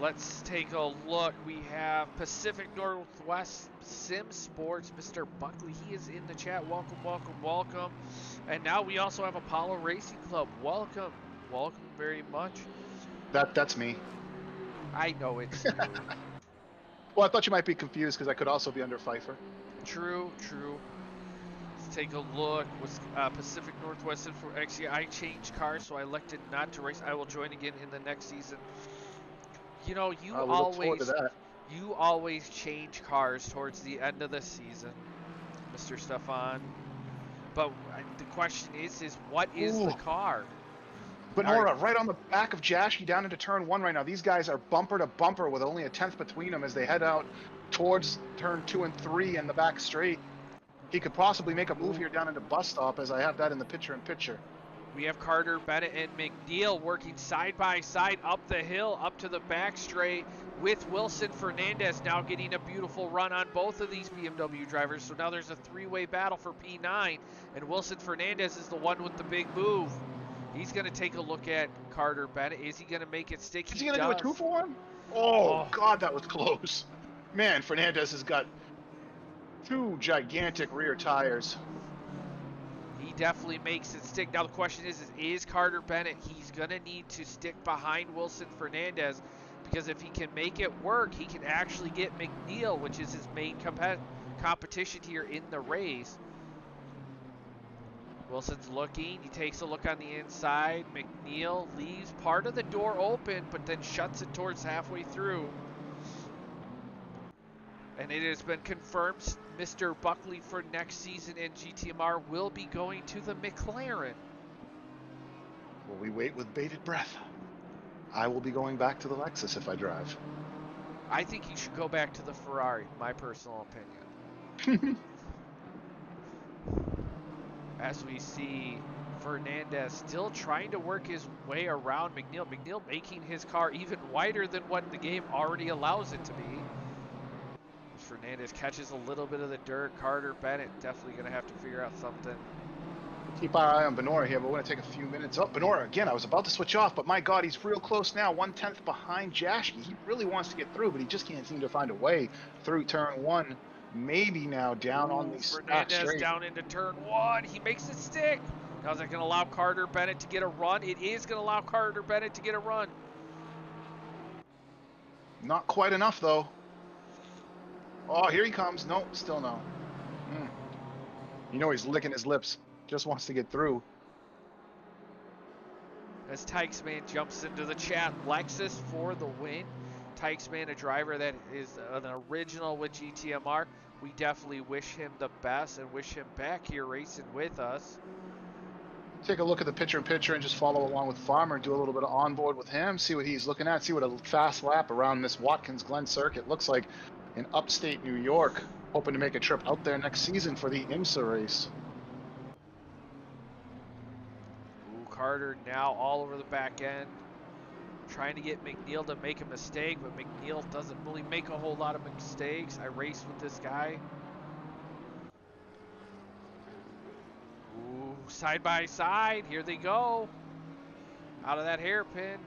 S2: Let's take a look. We have Pacific Northwest Sim Sports, Mr. Buckley. He is in the chat. Welcome, welcome, welcome. And now we also have Apollo Racing Club. Welcome, welcome very much.
S1: That's me.
S2: I know it's you.
S1: Well, I thought you might be confused because I could also be under Pfeiffer.
S2: True, true. Let's take a look. Was Pacific Northwest for actually I changed cars, so I elected not to race. I will join again in the next season. You know, you always change cars towards the end of the season, Mr. Stefan. But the question is what is the car?
S1: Benora, right on the back of Jaschke down into turn one right now. These guys are bumper to bumper with only a tenth between them as they head out towards turn 2 and 3 in the back straight. He could possibly make a move here down into bus stop as I have that in the picture-in-picture.
S2: We have Carter, Bennett, and McNeil working side by side up the hill, up to the back straight, with Wilson Fernandez now getting a beautiful run on both of these BMW drivers. So now there's a three-way battle for P9, and Wilson Fernandez is the one with the big move. He's going to take a look at Carter Bennett. Is he going to make it stick?
S1: Is he going to do a 2-for-1? Oh, God, that was close. Man, Fernandez has got two gigantic rear tires.
S2: He definitely makes it stick. Now the question is Carter Bennett? He's going to need to stick behind Wilson Fernandez, because if he can make it work, he can actually get McNeil, which is his main competition here in the race. Wilson's looking. He takes a look on the inside. McNeil leaves part of the door open, but then shuts it towards halfway through. And it has been confirmed Mr. Buckley for next season in GTMR will be going to the McLaren.
S1: Will we wait with bated breath? I will be going back to the Lexus if I drive.
S2: I think he should go back to the Ferrari, my personal opinion. As we see Fernandez still trying to work his way around McNeil. McNeil making his car even wider than what the game already allows it to be. Fernandez catches a little bit of the dirt. Carter Bennett definitely going to have to figure out something.
S1: Keep our eye on Benora here, but we're going to take a few minutes. Oh, Benora, again, I was about to switch off, but my God, he's real close now. 1/10 behind Jashke. He really wants to get through, but he just can't seem to find a way through turn one. Maybe now down on these back
S2: Fernandez
S1: straight.
S2: down into turn one. He makes it stick. Now is that going to allow Carter Bennett to get a run? It is going to allow Carter Bennett to get a run.
S1: Not quite enough, though. Oh, here he comes. No, still no. You know he's licking his lips. Just wants to get through.
S2: As Tykesman jumps into the chat, Lexus for the win. Tykesman, a driver that is an original with GTMR. We definitely wish him the best and wish him back here racing with us.
S1: Take a look at the picture-in-picture and just follow along with Farmer and do a little bit of onboard with him. See what he's looking at. See what a fast lap around this Walkins Glen circuit looks like in upstate New York. Hoping to make a trip out there next season for the IMSA race.
S2: Carter now all over the back end, trying to get McNeil to make a mistake, but McNeil doesn't really make a whole lot of mistakes. I race with this guy. Ooh, side by side, here they go. Out of that hairpin.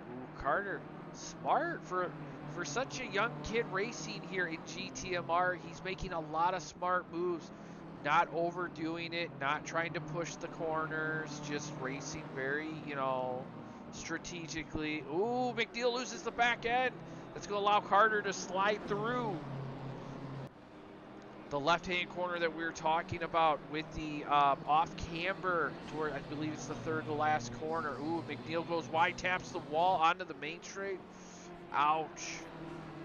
S2: Ooh, Carter, smart for such a young kid racing here in GTMR. He's making a lot of smart moves. Not overdoing it, not trying to push the corners, just racing very, strategically. Ooh, McNeil loses the back end. That's going to allow Carter to slide through. The left-hand corner that we were talking about with the off-camber toward, I believe it's the third to last corner. Ooh, McNeil goes wide, taps the wall onto the main straight. Ouch.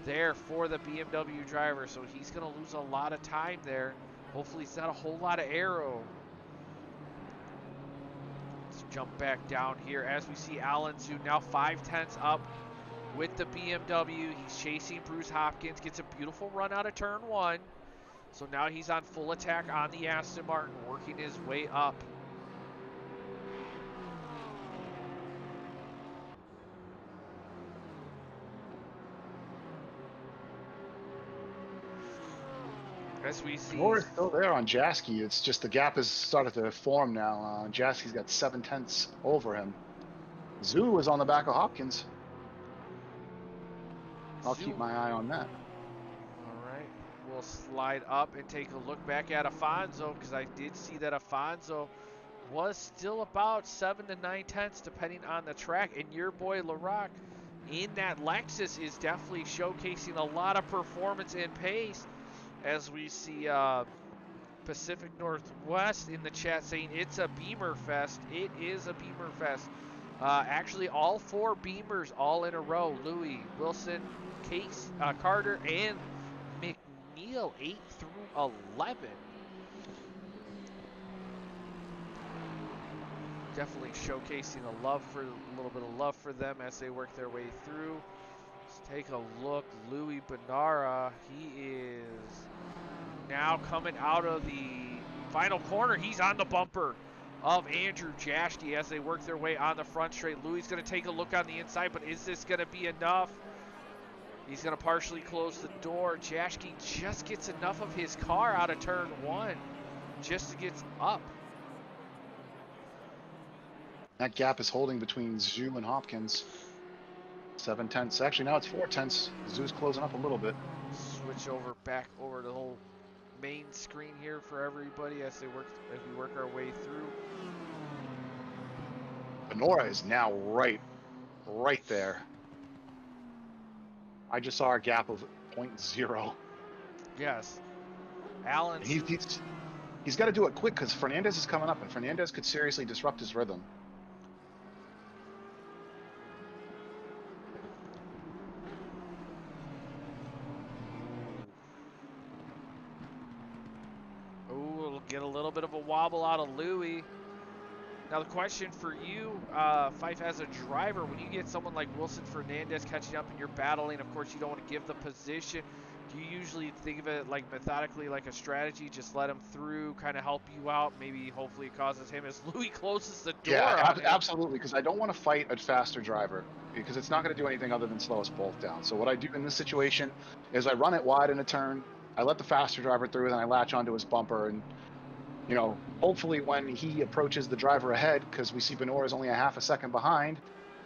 S2: There for the BMW driver, so he's going to lose a lot of time there. Hopefully it's not a whole lot of aero. Let's jump back down here as we see Alan Zhu now 5/10 up with the BMW. He's chasing Bruce Hopkins, gets a beautiful run out of turn one. So now he's on full attack on the Aston Martin, working his way up. As we see,
S1: Benora is still there on Jashke. It's just the gap has started to form now. Jashke's got 7/10 over him. Zhu is on the back of Hopkins. I'll keep my eye on that.
S2: All right, we'll slide up and take a look back at Afonso, because I did see that Afonso was still about 7 to 9/10 depending on the track, and your boy LaRock in that Lexus is definitely showcasing a lot of performance and pace. As we see Pacific Northwest in the chat saying it's a Beamer Fest. It is a Beamer Fest. Actually, all four Beamers all in a row. Louis, Wilson, Case, Carter, and McNeil, 8 through 11. Definitely showcasing a little bit of love for them as they work their way through. Let's take a look. Louis Benara, he is now coming out of the final corner. He's on the bumper of Andrew Jashke as they work their way on the front straight. Louis is going to take a look on the inside, but is this going to be enough? He's going to partially close the door. Jashke just gets enough of his car out of turn one just to get up.
S1: That gap is holding between Zhu and Hopkins. 7/10. Actually, now it's 4/10. Zhu's closing up a little bit.
S2: Switch over back over to the whole main screen here for everybody as we work our way through.
S1: Benora is now right there. I just saw a gap of 0.0.
S2: Yes. Alan.
S1: He's got to do it quick because Fernandez is coming up, and Fernandez could seriously disrupt his rhythm.
S2: Get a little bit of a wobble out of Louis. Now the question for you, Fife, as a driver, when you get someone like Wilson Fernandez catching up and you're battling, of course you don't want to give the position. Do you usually think of it like methodically, like a strategy? Just let him through, kind of help you out. Maybe hopefully it causes him as Louis closes the door
S1: Yeah,
S2: on him.
S1: absolutely, because I don't want to fight a faster driver because it's not going to do anything other than slow us both down. So what I do in this situation is I run it wide in a turn, I let the faster driver through, and I latch onto his bumper, and hopefully when he approaches the driver ahead, because we see Benora is only a half a second behind.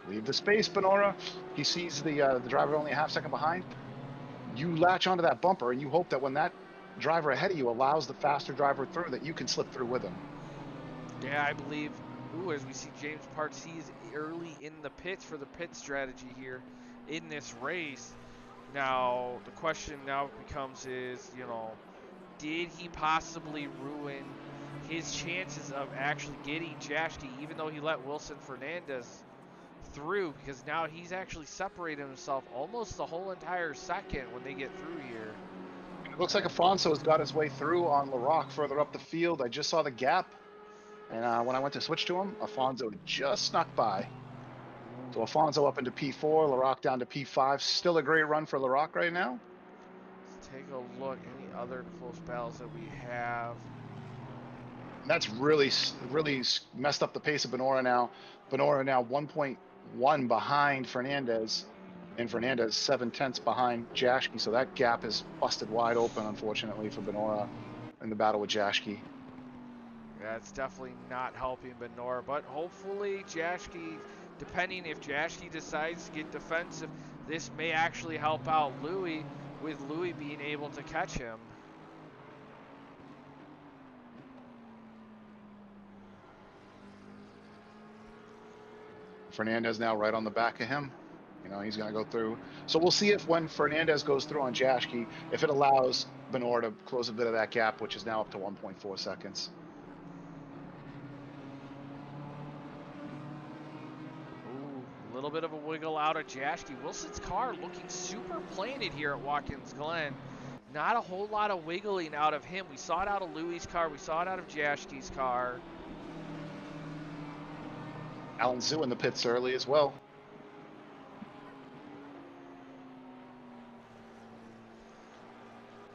S1: Leave the space, Benora. He sees the driver only a half second behind. You latch onto that bumper, and you hope that when that driver ahead of you allows the faster driver through, that you can slip through with him.
S2: Yeah, I believe. Ooh, as we see James Parks, he's early in the pits for the pit strategy here in this race. Now, the question now becomes is, did he possibly ruin his chances of actually getting Jashke, even though he let Wilson Fernandez through? Because now he's actually separated himself almost the whole entire second when they get through here.
S1: It looks like Afonso's got his way through on LaRock further up the field. I just saw the gap. And when I went to switch to him, Afonso just snuck by. So Afonso up into P4, LaRock down to P5. Still a great run for LaRock right now.
S2: Let's take a look. Any other close battles that we have?
S1: And that's really messed up the pace of Benora now. Benora now 1.1 behind Fernandez, and Fernandez 7/10 behind Jashke. So that gap is busted wide open, unfortunately, for Benora in the battle with Jashke.
S2: Yeah, it's definitely not helping Benora, but hopefully Jashke, depending if Jashke decides to get defensive, this may actually help out Louis, with Louis being able to catch him.
S1: Fernandez now right on the back of him. He's going to go through. So we'll see if when Fernandez goes through on Jashke, if it allows Benora to close a bit of that gap, which is now up to 1.4 seconds.
S2: A little bit of a wiggle out of Jashke. Wilson's car looking super planted here at Walkins Glen. Not a whole lot of wiggling out of him. We saw it out of Louis' car. We saw it out of Jashke's car.
S1: Alan Zhu in the pits early as well.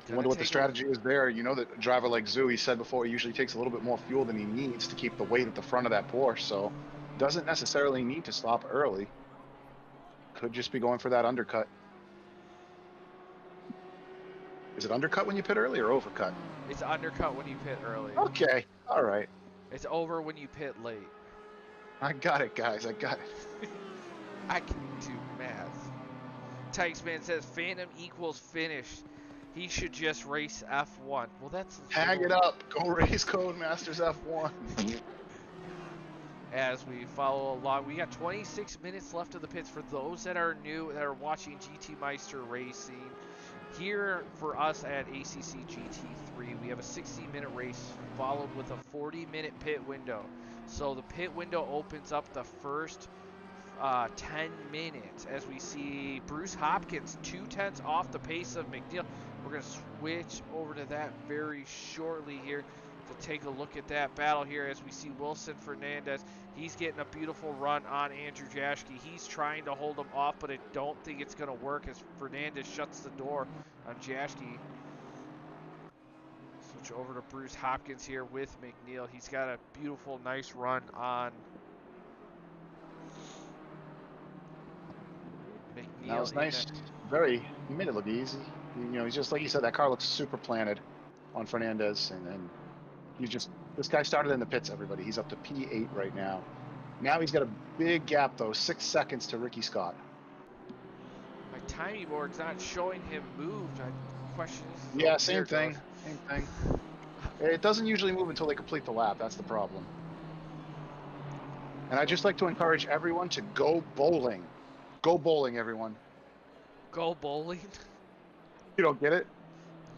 S1: I wonder what the strategy is there. That a driver like Zhu, he said before, he usually takes a little bit more fuel than he needs to keep the weight at the front of that Porsche. So doesn't necessarily need to stop early. Could just be going for that undercut. Is it undercut when you pit early or overcut?
S2: It's undercut when you pit early.
S1: Okay. All right.
S2: It's over when you pit late.
S1: I got it, guys. I got it.
S2: I can do math. Tykesman says Phantom equals finished. He should just race F1. Well, that's...
S1: Hang it up. Go race Codemasters F1.
S2: As we follow along, we got 26 minutes left of the pits. For those that are new, that are watching GT Meister Racing, here for us at ACC GT3, we have a 60-minute race followed with a 40-minute pit window. So the pit window opens up the first 10 minutes as we see Bruce Hopkins 2/10 off the pace of McNeil. We're going to switch over to that very shortly here to take a look at that battle here as we see Wilson Fernandez. He's getting a beautiful run on Andrew Jashke. He's trying to hold him off, but I don't think it's going to work as Fernandez shuts the door on Jashke. Switch over to Bruce Hopkins here with McNeil. He's got a beautiful, nice run on McNeil.
S1: That was nice. He made it look easy. He's just, like you said, that car looks super planted on Fernandez. And this guy started in the pits, everybody. He's up to P8 right now. Now he's got a big gap, though, 6 seconds to Ricky Scott.
S2: My timing board's not showing him moved.
S1: Yeah, same thing. Same thing. It doesn't usually move until they complete the lap. That's the problem. And I'd just like to encourage everyone to go bowling. Go bowling, everyone.
S2: Go bowling?
S1: You don't get it?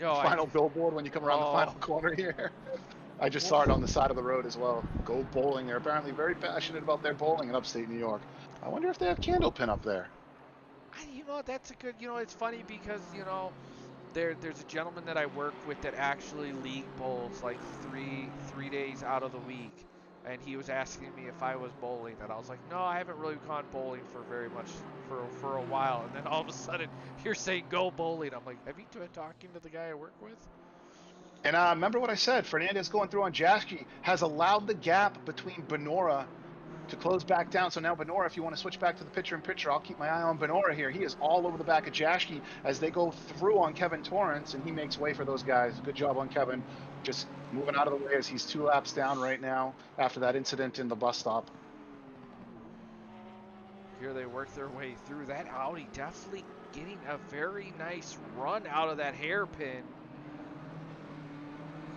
S2: No,
S1: Final billboard when you come around the final corner here. I just saw it on the side of the road as well. Go bowling. They're apparently very passionate about their bowling in upstate New York. I wonder if they have Candlepin up there.
S2: That's a good, it's funny because, there's a gentleman that I work with that actually league bowls like three days out of the week. and he was asking me if I was bowling, and I was like, no, I haven't really gone bowling for very much for a while. And then all of a sudden, you're saying go bowling. I'm like, have you been talking to the guy I work with?
S1: And remember what I said, Fernandez going through on Jaschke has allowed the gap between Benora to close back down. So now Benora, if you want to switch back to the pitcher-in-pitcher, I'll keep my eye on Benora here. He is all over the back of Jaschke as they go through on Kevin Torrance, and he makes way for those guys. Good job on Kevin, just moving out of the way as he's 2 laps down right now after that incident in the bus stop.
S2: Here they work their way through. That Audi definitely getting a very nice run out of that hairpin.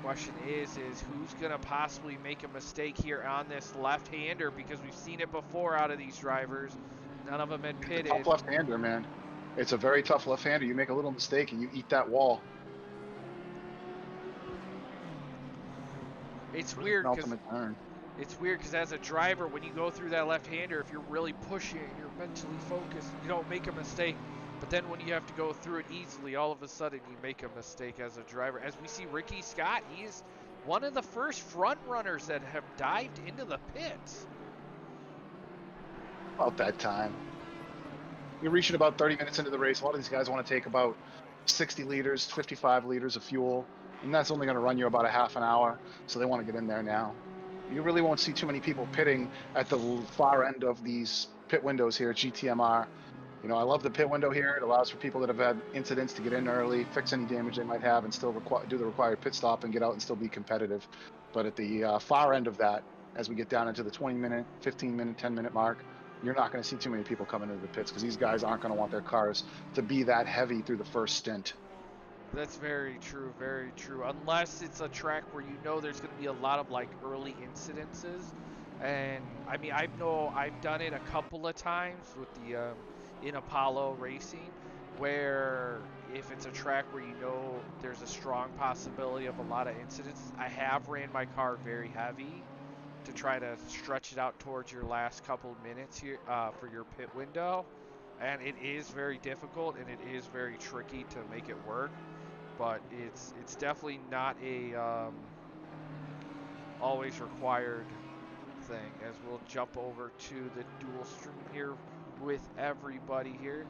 S2: Question is who's going to possibly make a mistake here on this left-hander, because we've seen it before out of these drivers. None of them had pitted.
S1: Tough left-hander, man. It's a very tough left-hander. You make a little mistake and you eat that wall.
S2: It's weird because as a driver, when you go through that left-hander, if you're really pushing and you're mentally focused, you don't make a mistake. But then when you have to go through it easily, all of a sudden you make a mistake as a driver. As we see Ricky Scott, he's one of the first front runners that have dived into the pits.
S1: About that time. You're reaching about 30 minutes into the race. A lot of these guys want to take about 60 liters, 55 liters of fuel, and that's only going to run you about a half an hour, so they want to get in there now. You really won't see too many people pitting at the far end of these pit windows here at GTMR. You know, I love the pit window here. It allows for people that have had incidents to get in early, fix any damage they might have, and still do the required pit stop and get out and still be competitive. But at the far end of that, as we get down into the 20-minute, 15-minute, 10-minute mark, you're not going to see too many people coming into the pits because these guys aren't going to want their cars to be that heavy through the first stint.
S2: That's very true, very true. Unless it's a track where you know there's going to be a lot of like early incidences. And I mean, I've done it a couple of times with the in Apollo racing, where if it's a track where you know there's a strong possibility of a lot of incidents, I have ran my car very heavy to try to stretch it out towards your last couple minutes here for your pit window. And it is very difficult and it is very tricky to make it work, but it's definitely not a always required thing. As we'll jump over to the dual stream here with everybody here.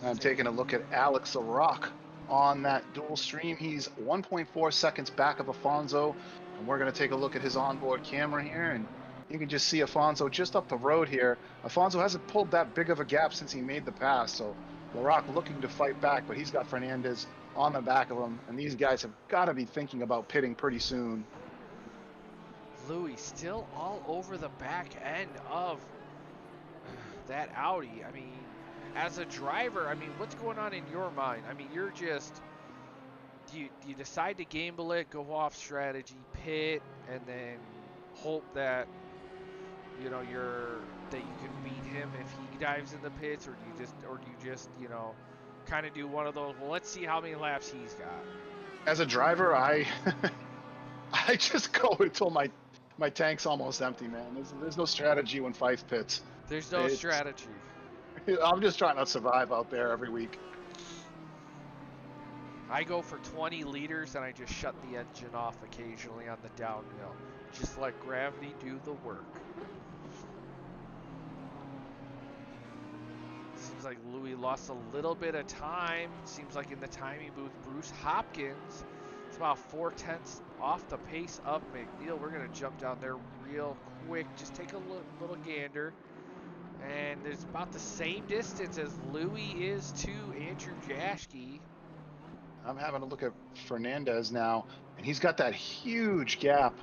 S1: I'm taking a look at Alex Rock on that dual stream. He's 1.4 seconds back of Afonso, and we're going to take a look at his onboard camera here, and you can just see Afonso just up the road here. Afonso hasn't pulled that big of a gap since he made the pass, so LaRock looking to fight back, but he's got Fernandez on the back of him, and these guys have got to be thinking about pitting pretty soon.
S2: Louis still all over the back end of that Audi. I mean, as a driver, I mean, what's going on in your mind? I mean, you're just, do you decide to gamble it, go off strategy, pit, and then hope that, you know, that you can beat him if he dives in the pits, or do you just, you know, kind of do one of those, well, let's see how many laps he's got?
S1: As a driver, I just go until my tank's almost empty, man. There's no strategy when Fife pits.
S2: There's no strategy.
S1: I'm just trying to survive out there every week.
S2: I go for 20 liters and I just shut the engine off occasionally on the downhill. Just let gravity do the work. Seems like Louis lost a little bit of time. Seems like in the timing booth, Bruce Hopkins, it's about 4/10 off the pace of McNeil. We're going to jump down there real quick. Just take a little gander. And there's about the same distance as Louis is to Andrew Jaschke.
S1: I'm having a look at Fernandez now, and he's got that huge gap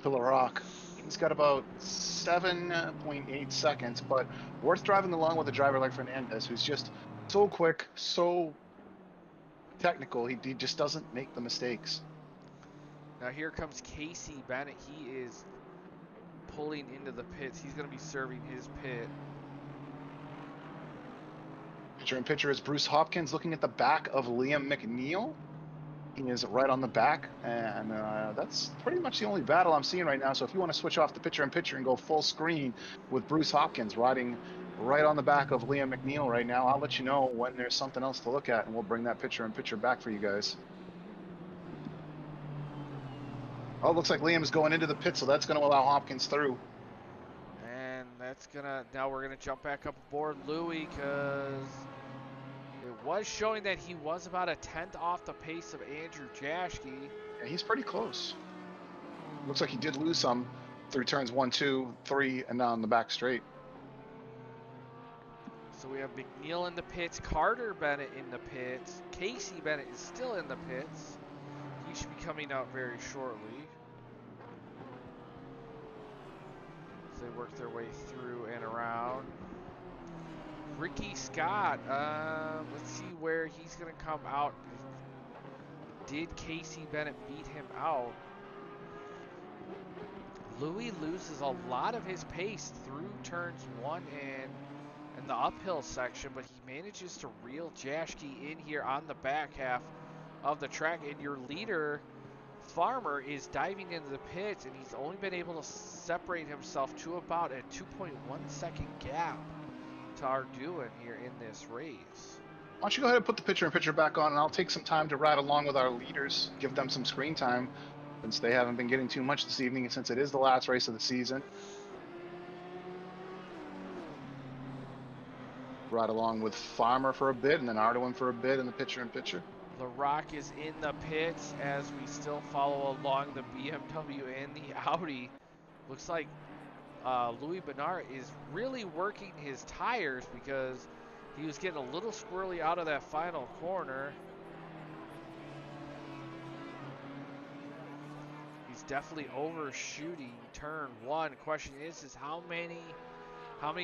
S1: to LaRock. He's got about 7.8 seconds, but worth driving along with a driver like Fernandez, who's just so quick, so technical. He just doesn't make the mistakes.
S2: Now here comes Casey Bennett. He is pulling into the pits. He's going to be serving his pit.
S1: Pitcher in pitcher is Bruce Hopkins looking at the back of Liam McNeil. He is right on the back, and that's pretty much the only battle I'm seeing right now. So if you want to switch off the pitcher in pitcher and go full screen with Bruce Hopkins riding right on the back of Liam McNeil right now, I'll let you know when there's something else to look at, and we'll bring that pitcher in pitcher back for you guys. Oh, it looks like Liam's going into the pit, so that's going to allow Hopkins through.
S2: And that's gonna, now we're gonna jump back up aboard Louis, because it was showing that he was about a tenth off the pace of Andrew Jaschke.
S1: Yeah, he's pretty close. Looks like he did lose some through turns 1, 2, 3, and down the back straight.
S2: So we have McNeil in the pits, Carter Bennett in the pits, Casey Bennett is still in the pits. He should be coming out very shortly. So they work their way through and around. Ricky Scott, let's see where he's going to come out. Did Casey Bennett beat him out? Louis loses a lot of his pace through turns 1 and the uphill section, but he manages to reel Jaschke in here on the back half of the track. And your leader, Farmer, is diving into the pits, and he's only been able to separate himself to about a 2.1 second gap to Arduin here in this race.
S1: Why don't you go ahead and put the picture-in-picture back on, and I'll take some time to ride along with our leaders, give them some screen time, since they haven't been getting too much this evening, and since it is the last race of the season. Ride along with Farmer for a bit, and then Arduin for a bit in the picture-in-picture.
S2: LaRock is in the pits as we still follow along the BMW and the Audi. Looks like Louis Bernard is really working his tires, because he was getting a little squirrely out of that final corner. He's definitely overshooting turn 1. Question is how many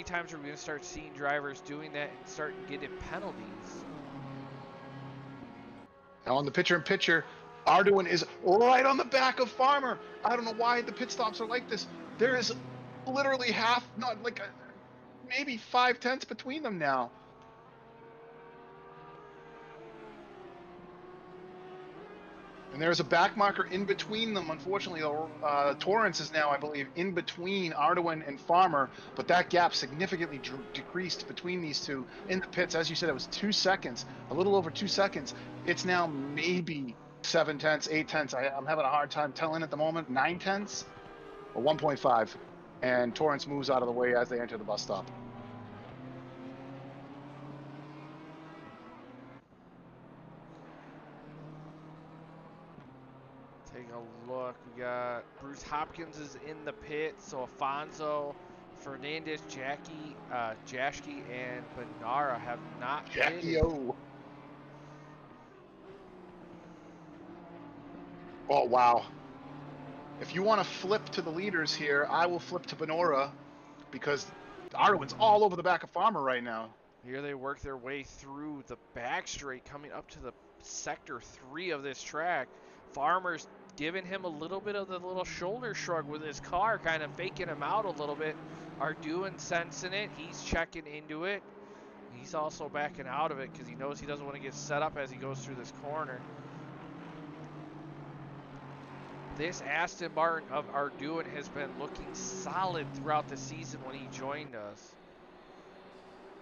S2: times are we going to start seeing drivers doing that and starting getting penalties?
S1: Now on the picture-in-picture, Arduin is right on the back of Farmer. I don't know why the pit stops are like this. There is literally half, not like maybe 5 tenths between them now. And there's a back marker in between them. Unfortunately, Torrance is now, I believe, in between Arduin and Farmer, but that gap significantly decreased between these two in the pits. As you said, it was 2 seconds, a little over 2 seconds. It's now maybe 7 tenths, 8 tenths. I'm having a hard time telling at the moment. 9 tenths or 1.5. And Torrance moves out of the way as they enter the bus stop.
S2: Take a look. We got Bruce Hopkins is in the pit. So Afonso, Fernandez, Jaschke, and Benara have not pitted.
S1: Oh, wow. If you want to flip to the leaders here, I will flip to Benora, because Arduin's all over the back of Farmer right now.
S2: Here they work their way through the back straight, coming up to the sector 3 of this track. Farmer's giving him a little bit of the little shoulder shrug with his car, kind of faking him out a little bit. Arduin sensing it. He's checking into it. He's also backing out of it because he knows he doesn't want to get set up as he goes through this corner. This Aston Martin of Arduin has been looking solid throughout the season when he joined us.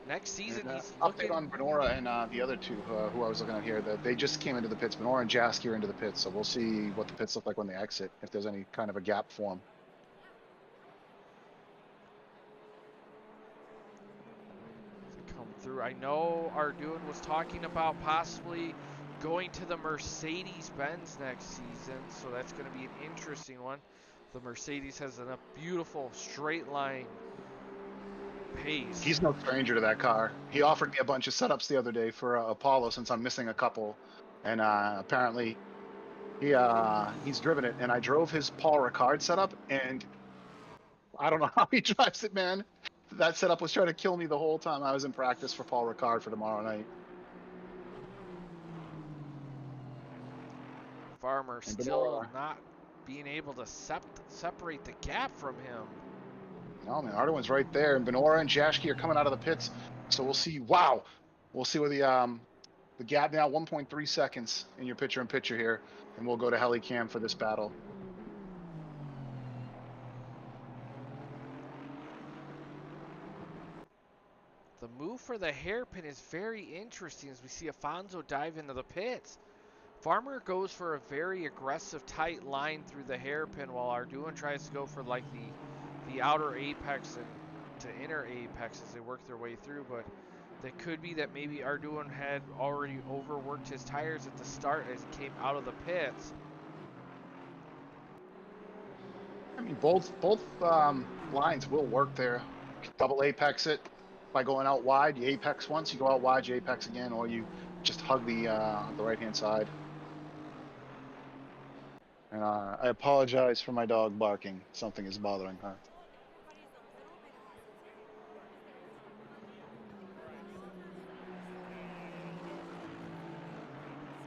S2: Next season, he's looking...
S1: Update on Benora and the other two who I was looking at here. That they just came into the pits. Benora and Jaschke are into the pits, so we'll see what the pits look like when they exit, if there's any kind of a gap form.
S2: Come through. I know Arduin was talking about possibly going to the Mercedes-Benz next season, so that's going to be an interesting one. The Mercedes has a beautiful straight line pace.
S1: He's no stranger to that car. He offered me a bunch of setups the other day for Apollo, since I'm missing a couple, and apparently he's driven it. And I drove his Paul Ricard setup, and I don't know how he drives it, man. That setup was trying to kill me the whole time I was in practice for Paul Ricard for tomorrow night.
S2: Farmer still not being able to separate the gap from him.
S1: No, man, Arduin's right there, and Benora and Jaschke are coming out of the pits. So we'll see. Wow, we'll see where the gap now 1.3 seconds in your picture-in-picture here, and we'll go to Helicam for this battle.
S2: The move for the hairpin is very interesting as we see Afonso dive into the pits. Farmer goes for a very aggressive tight line through the hairpin while Arduin tries to go for like the outer apex and to inner apex as they work their way through, but that could be that maybe Arduin had already overworked his tires at the start as he came out of the pits.
S1: I mean, both lines will work there. Double apex it by going out wide. You apex once, you go out wide, you apex again, or you just hug the right-hand side. And I apologize for my dog barking. Something is bothering her.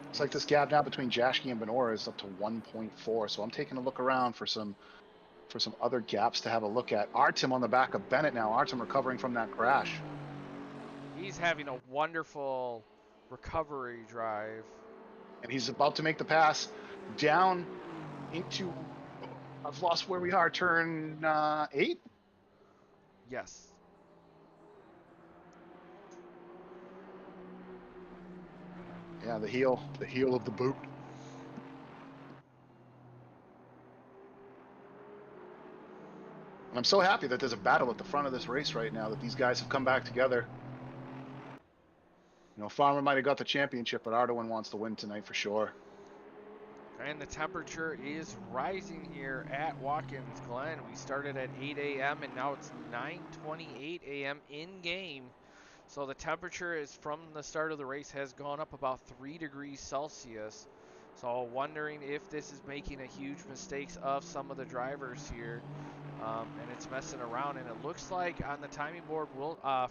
S1: It's like this gap now between Jashki and Benora is up to 1.4. So I'm taking a look around for some other gaps to have a look at. Artem on the back of Bennett now. Artem recovering from that crash.
S2: He's having a wonderful recovery drive.
S1: And he's about to make the pass down into, I've lost where we are, turn 8?
S2: Yes.
S1: Yeah, the heel of the boot. And I'm so happy that there's a battle at the front of this race right now, that these guys have come back together. You know, Farmer might have got the championship, but Arduin wants to win tonight for sure.
S2: And the temperature is rising here at Walkins, Glen. We started at 8 a.m. and now it's 9:28 a.m. in game. So the temperature is from the start of the race has gone up about 3 degrees Celsius. So wondering if this is making a huge mistakes of some of the drivers here. And it's messing around. And it looks like on the timing board,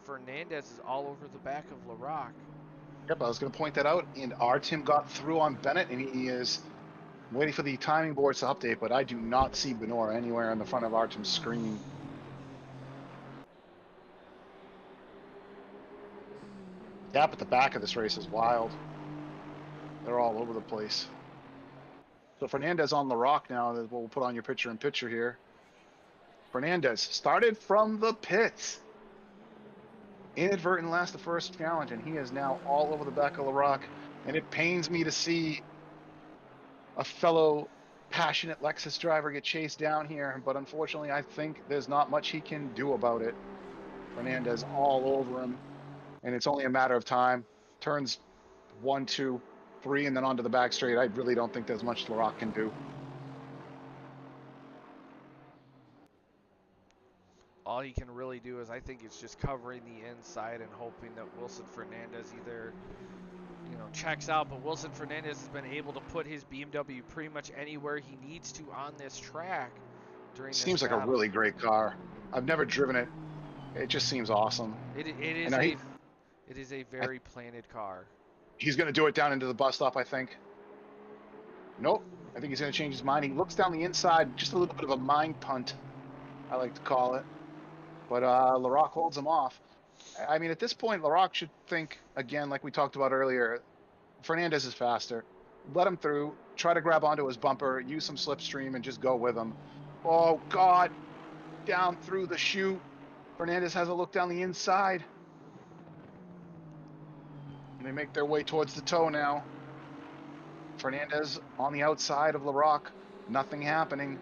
S2: Fernandez is all over the back of LaRock.
S1: Yep, I was going to point that out. And Artem got through on Bennett, and he is waiting for the timing boards to update, but I do not see Benora anywhere on the front of Artem's screen. The gap at the back of this race is wild. They're all over the place. So Fernandez on LaRock now. We'll put on your picture-in-picture here. Fernandez started from the pits. Inadvertent last the first challenge, and he is now all over the back of LaRock. And it pains me to see a fellow passionate Lexus driver get chased down here, but unfortunately I think there's not much he can do about it. Fernandez all over him, and it's only a matter of time. Turns 1, 2, 3, and then onto the back straight. I really don't think there's much LaRock can do.
S2: All he can really do is, I think it's just covering the inside and hoping that Wilson Fernandez either, you know, checks out. But Wilson Fernandez has been able to put his BMW pretty much anywhere he needs to on this track during this
S1: Seems like a really great car. I've never driven it. It just seems awesome.
S2: It is a very planted car.
S1: He's going to do it down into the bus stop, I think. Nope. I think he's going to change his mind. He looks down the inside, just a little bit of a mind punt, I like to call it. But LaRock holds him off. I mean, at this point, LaRock should think, again, like we talked about earlier, Fernandez is faster. Let him through, try to grab onto his bumper, use some slipstream, and just go with him. Oh, God. Down through the chute. Fernandez has a look down the inside. And they make their way towards the toe now. Fernandez on the outside of LaRock. Nothing happening.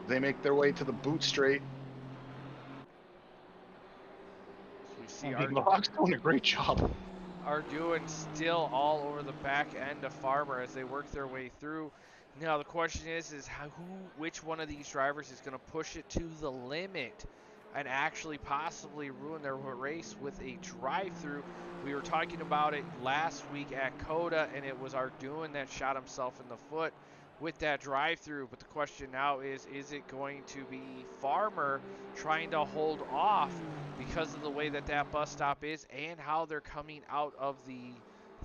S1: They make their way to the boot straight. LaRock's doing a great job.
S2: Arduin still all over the back end of Farmer as they work their way through. Now the question is which one of these drivers is going to push it to the limit and actually possibly ruin their race with a drive-through. We were talking about it last week at Coda, and it was Arduin that shot himself in the foot with that drive-through. But the question now is it going to be Farmer trying to hold off because of the way that that bus stop is and how they're coming out of the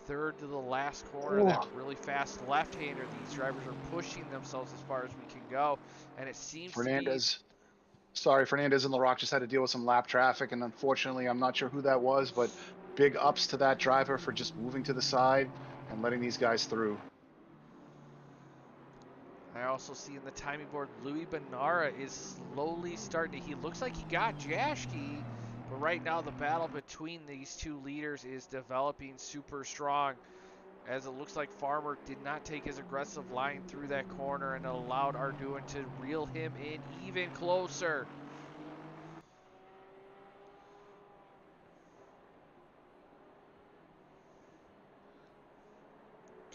S2: third to the last corner, that really fast left-hander. These drivers are pushing themselves as far as we can go, and it seems
S1: Fernandez and LaRock just had to deal with some lap traffic, and unfortunately I'm not sure who that was, but big ups to that driver for just moving to the side and letting these guys through.
S2: I also see in the timing board, Louis Benara is slowly starting to, he looks like he got Jashki, but right now the battle between these two leaders is developing super strong. as it looks like Farmer did not take his aggressive line through that corner and allowed Arduin to reel him in even closer.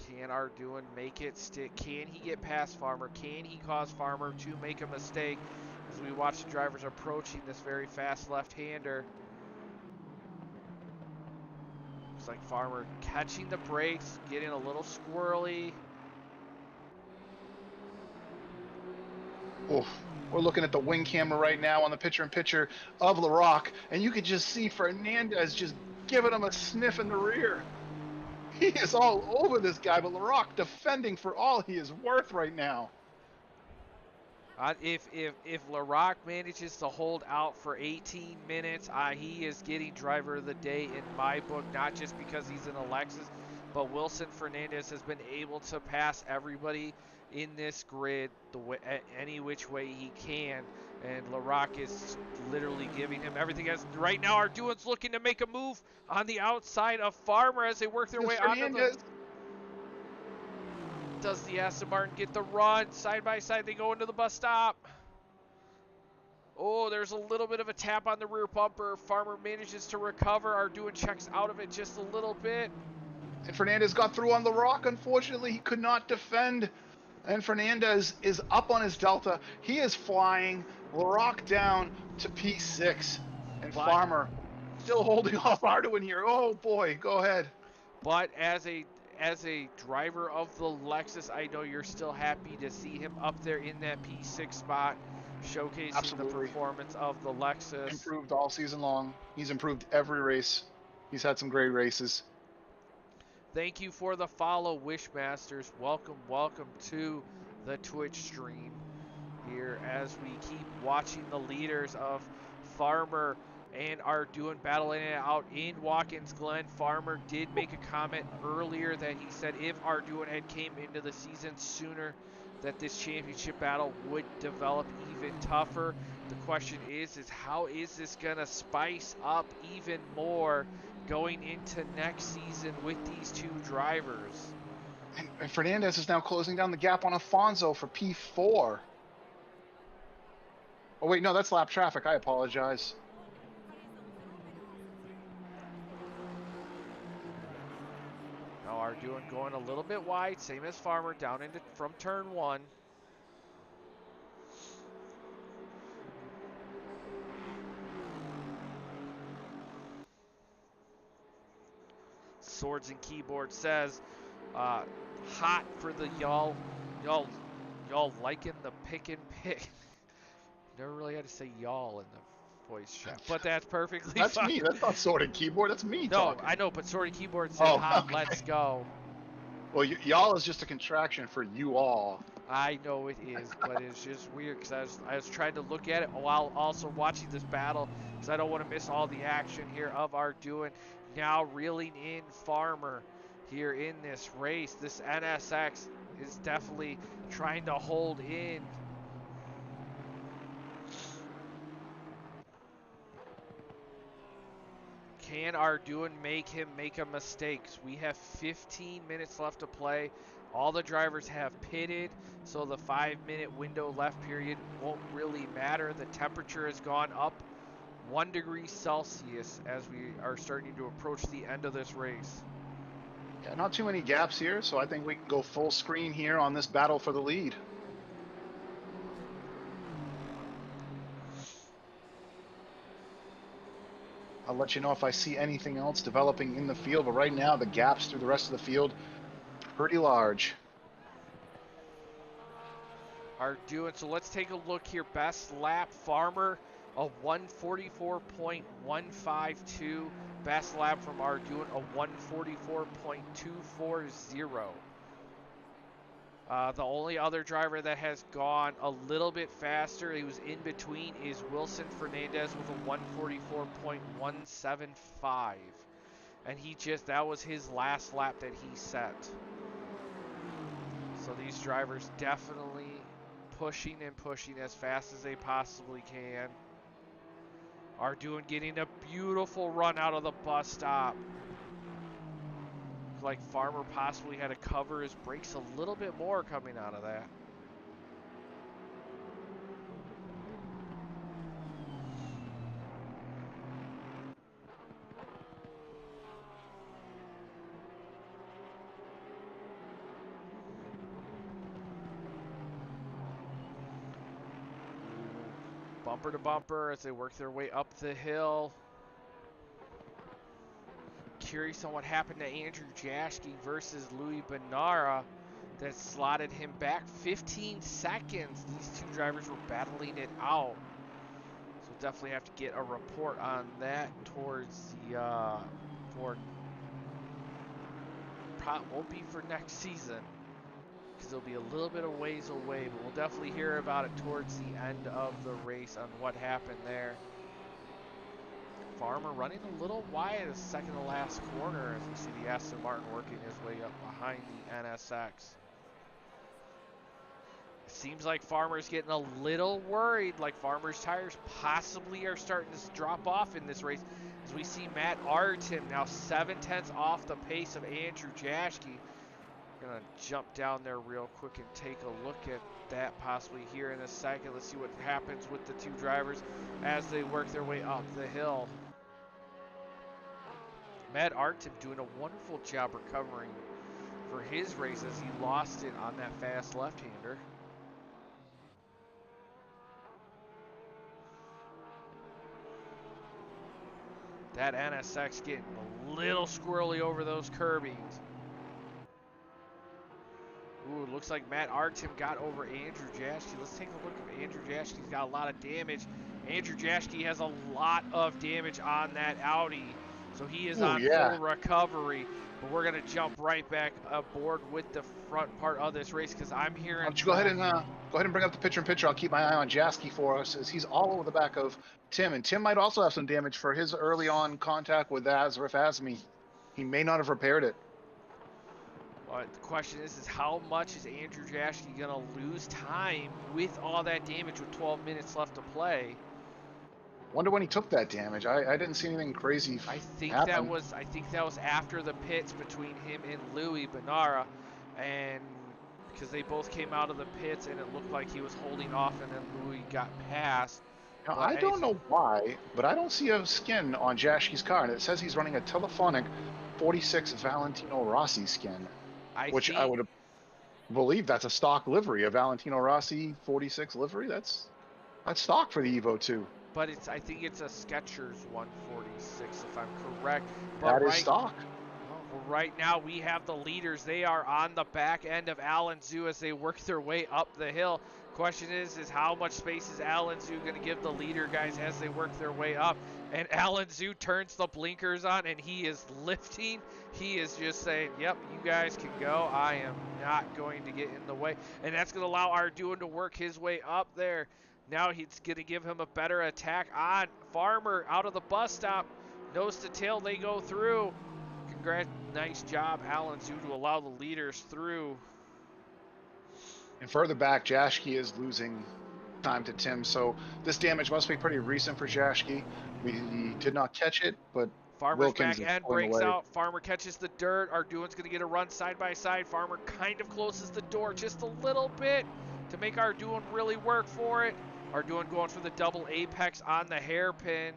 S2: Can Arduin make it stick? Can he get past Farmer? Can he cause Farmer to make a mistake as we watch the drivers approaching this very fast left-hander? Looks like Farmer catching the brakes, getting a little squirrely.
S1: Oof. We're looking at the wing camera right now on the picture-in-picture of LaRock, and you could just see Fernandez just giving him a sniff in the rear. He is all over this guy, but LaRock defending for all he is worth right now.
S2: If LaRock manages to hold out for 18 minutes, he is getting driver of the day in my book, not just because he's in a Lexus, but Wilson Fernandez has been able to pass everybody in this grid any which way he can, and LaRock is literally giving him everything. As right now, Arduin's looking to make a move on the outside of Farmer as they work their way onto the... Does the Aston Martin get the run? Side by side, they go into the bus stop. Oh, there's a little bit of a tap on the rear bumper. Farmer manages to recover. Arduin checks out of it just a little bit.
S1: And Fernandez got through on LaRock. Unfortunately, he could not defend. And Fernandez is up on his Delta. He is flying. LaRock down to P6. And Farmer still holding off Arduin here. Oh, boy. Go ahead.
S2: But as a driver of the Lexus, I know you're still happy to see him up there in that P6 spot, showcasing the performance of the Lexus.
S1: Improved all season long. He's improved every race. He's had some great races.
S2: Thank you for the follow, Wishmasters. Welcome, welcome to the Twitch stream here as we keep watching the leaders of Farmer and Arduin battling it out in Walkins Glen. Farmer did make a comment earlier that he said if Arduin had came into the season sooner, that this championship battle would develop even tougher. The question is how is this gonna spice up even more going into next season with these two drivers?
S1: And Fernandez is now closing down the gap on Alfonso for P4. Oh wait, no, that's lap traffic. I apologize.
S2: Now Arduin going a little bit wide, same as Farmer, down into from turn 1. Swords and Keyboard says, hot for the y'all liking the pick and pick. Never really had to say y'all in the voice chat, but that's perfectly
S1: that's
S2: fine.
S1: Me. That's not Sword and Keyboard. That's me.
S2: No,
S1: talking.
S2: I know, but Sword and Keyboard said hot. Okay. Let's go.
S1: Well, y'all is just a contraction for you all.
S2: I know it is, but it's just weird because I was trying to look at it while also watching this battle because I don't want to miss all the action here of Arduin. Now reeling in Farmer here in this race. This NSX is definitely trying to hold in. Can Arduin make him make a mistake? We have 15 minutes left to play. All the drivers have pitted, so the 5-minute window left period won't really matter. The temperature has gone up 1 degree Celsius as we are starting to approach the end of this race.
S1: Yeah, not too many gaps here, so I think we can go full screen here on this battle for the lead. I'll let you know if I see anything else developing in the field, but right now the gaps through the rest of the field pretty large.
S2: Arduin, so let's take a look here. Best lap, Farmer, a 144.152. Best lap from Arduin, a 144.240. The only other driver that has gone a little bit faster, he was in between, is Wilson Fernandez with a 144.175. And that was his last lap that he set. So these drivers definitely pushing and pushing as fast as they possibly can. Arduin getting a beautiful run out of the bus stop. looked like Farmer possibly had to cover his brakes a little bit more coming out of that. Bumper to bumper as they work their way up the hill. Curious on what happened to Andrew Jaschke versus Louis Benara that slotted him back 15 seconds. These two drivers were battling it out. So definitely have to get a report on that towards the, won't be for next season, because it'll be a little bit of ways away, but we'll definitely hear about it towards the end of the race on what happened there. Farmer running a little wide the second to last corner as we see the Aston Martin working his way up behind the NSX. It seems like Farmer's getting a little worried, like Farmer's tires possibly are starting to drop off in this race, as we see Matt Artem now 7/10 off the pace of Andrew Jaschke. We're gonna jump down there real quick and take a look at that possibly here in a second. Let's see what happens with the two drivers as they work their way up the hill. Matt Artem doing a wonderful job recovering for his race as he lost it on that fast left-hander. That NSX getting a little squirrely over those curbings. Ooh, it looks like Matt Artem got over Andrew Jaschke. Let's take a look if Andrew Jaschke's got a lot of damage. Andrew Jaschke has a lot of damage on that Audi, so he is on full recovery. But we're going to jump right back aboard with the front part of this race because I'm hearing...
S1: Why don't you go ahead and bring up the picture-in-picture. I'll keep my eye on Jaschke for us, as he's all over the back of Tim. And Tim might also have some damage for his early on contact with Azrif Azmi. He may not have repaired it.
S2: But the question is how much is Andrew Jaschke going to lose time with all that damage with 12 minutes left to play?
S1: Wonder when he took that damage. I didn't see anything crazy happen.
S2: I think that was after the pits between him and Louis Benara, and because they both came out of the pits and it looked like he was holding off and then Louis got past.
S1: Now, I don't know why, but I don't see a skin on Jaschke's car, and it says he's running a Telephonic 46 Valentino Rossi skin, which I would believe that's a stock livery, a Valentino Rossi 46 livery. That's stock for the Evo 2.
S2: But I think it's a Skechers 146 if I'm correct. But
S1: that is stock.
S2: Well, right now we have the leaders. They are on the back end of Alan Zhu as they work their way up the hill. Question is how much space is Alan Zhu going to give the leader guys as they work their way up? And Alan Zhu turns the blinkers on and he is lifting. He is just saying, yep, you guys can go. I am not going to get in the way. And that's going to allow Arduin to work his way up there. Now he's going to give him a better attack on Farmer out of the bus stop. Nose to tail, they go through. Congrats, nice job, Alan Zhu, to allow the leaders through.
S1: And further back, Jaschke is losing time to Tim, so this damage must be pretty recent for Jaschke. We did not catch it, but
S2: Farmer's
S1: Wilkins
S2: back end breaks out. Farmer catches the dirt. Arduin's going to get a run side by side. Farmer kind of closes the door just a little bit to make Arduin really work for it. Arduin going for the double apex on the hairpin.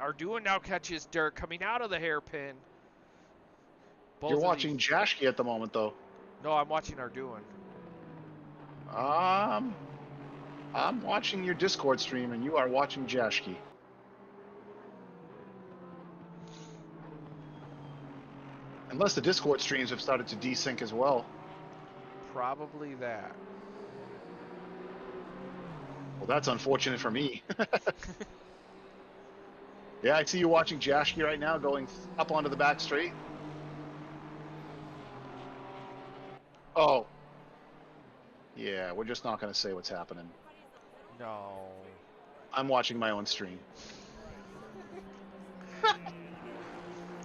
S2: Arduin now catches dirt coming out of the hairpin.
S1: You're watching Jaschke at the moment, though.
S2: No, I'm watching Arduin.
S1: I'm watching your Discord stream, and you are watching Jaschke. Unless the Discord streams have started to desync as well.
S2: Probably that.
S1: Well, that's unfortunate for me. Yeah, I see you watching Jaschke right now going up onto the back straight. Oh. Yeah, we're just not going to say what's happening.
S2: No.
S1: I'm watching my own stream.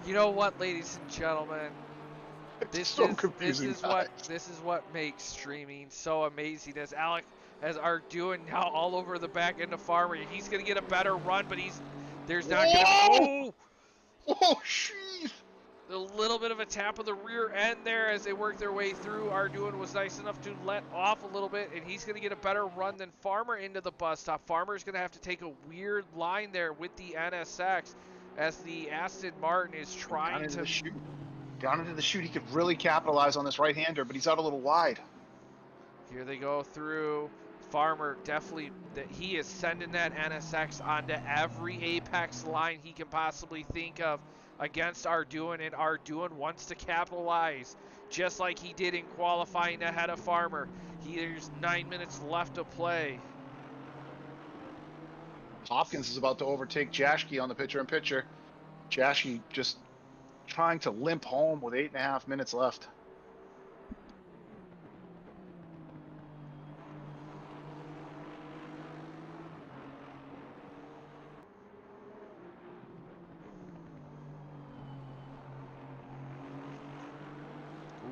S2: You know what, ladies and gentlemen? This is what makes streaming so amazing. As Arduin now all over the back end of Farmer. He's going to get a better run, but there's not going to be...
S1: Oh, jeez.
S2: A little bit of a tap of the rear end there as they work their way through. Arduin was nice enough to let off a little bit, and he's going to get a better run than Farmer into the bus stop. Farmer's going to have to take a weird line there with the NSX as the Aston Martin is trying to...
S1: Down into the chute, he could really capitalize on this right-hander, but he's out a little wide.
S2: Here they go through. Farmer definitely, he is sending that NSX onto every apex line he can possibly think of against Arduin, and Arduin wants to capitalize just like he did in qualifying ahead of Farmer. There's 9 minutes left to play.
S1: Hopkins is about to overtake Jaschke on the picture-in-picture. Jaschke just trying to limp home with 8.5 minutes left.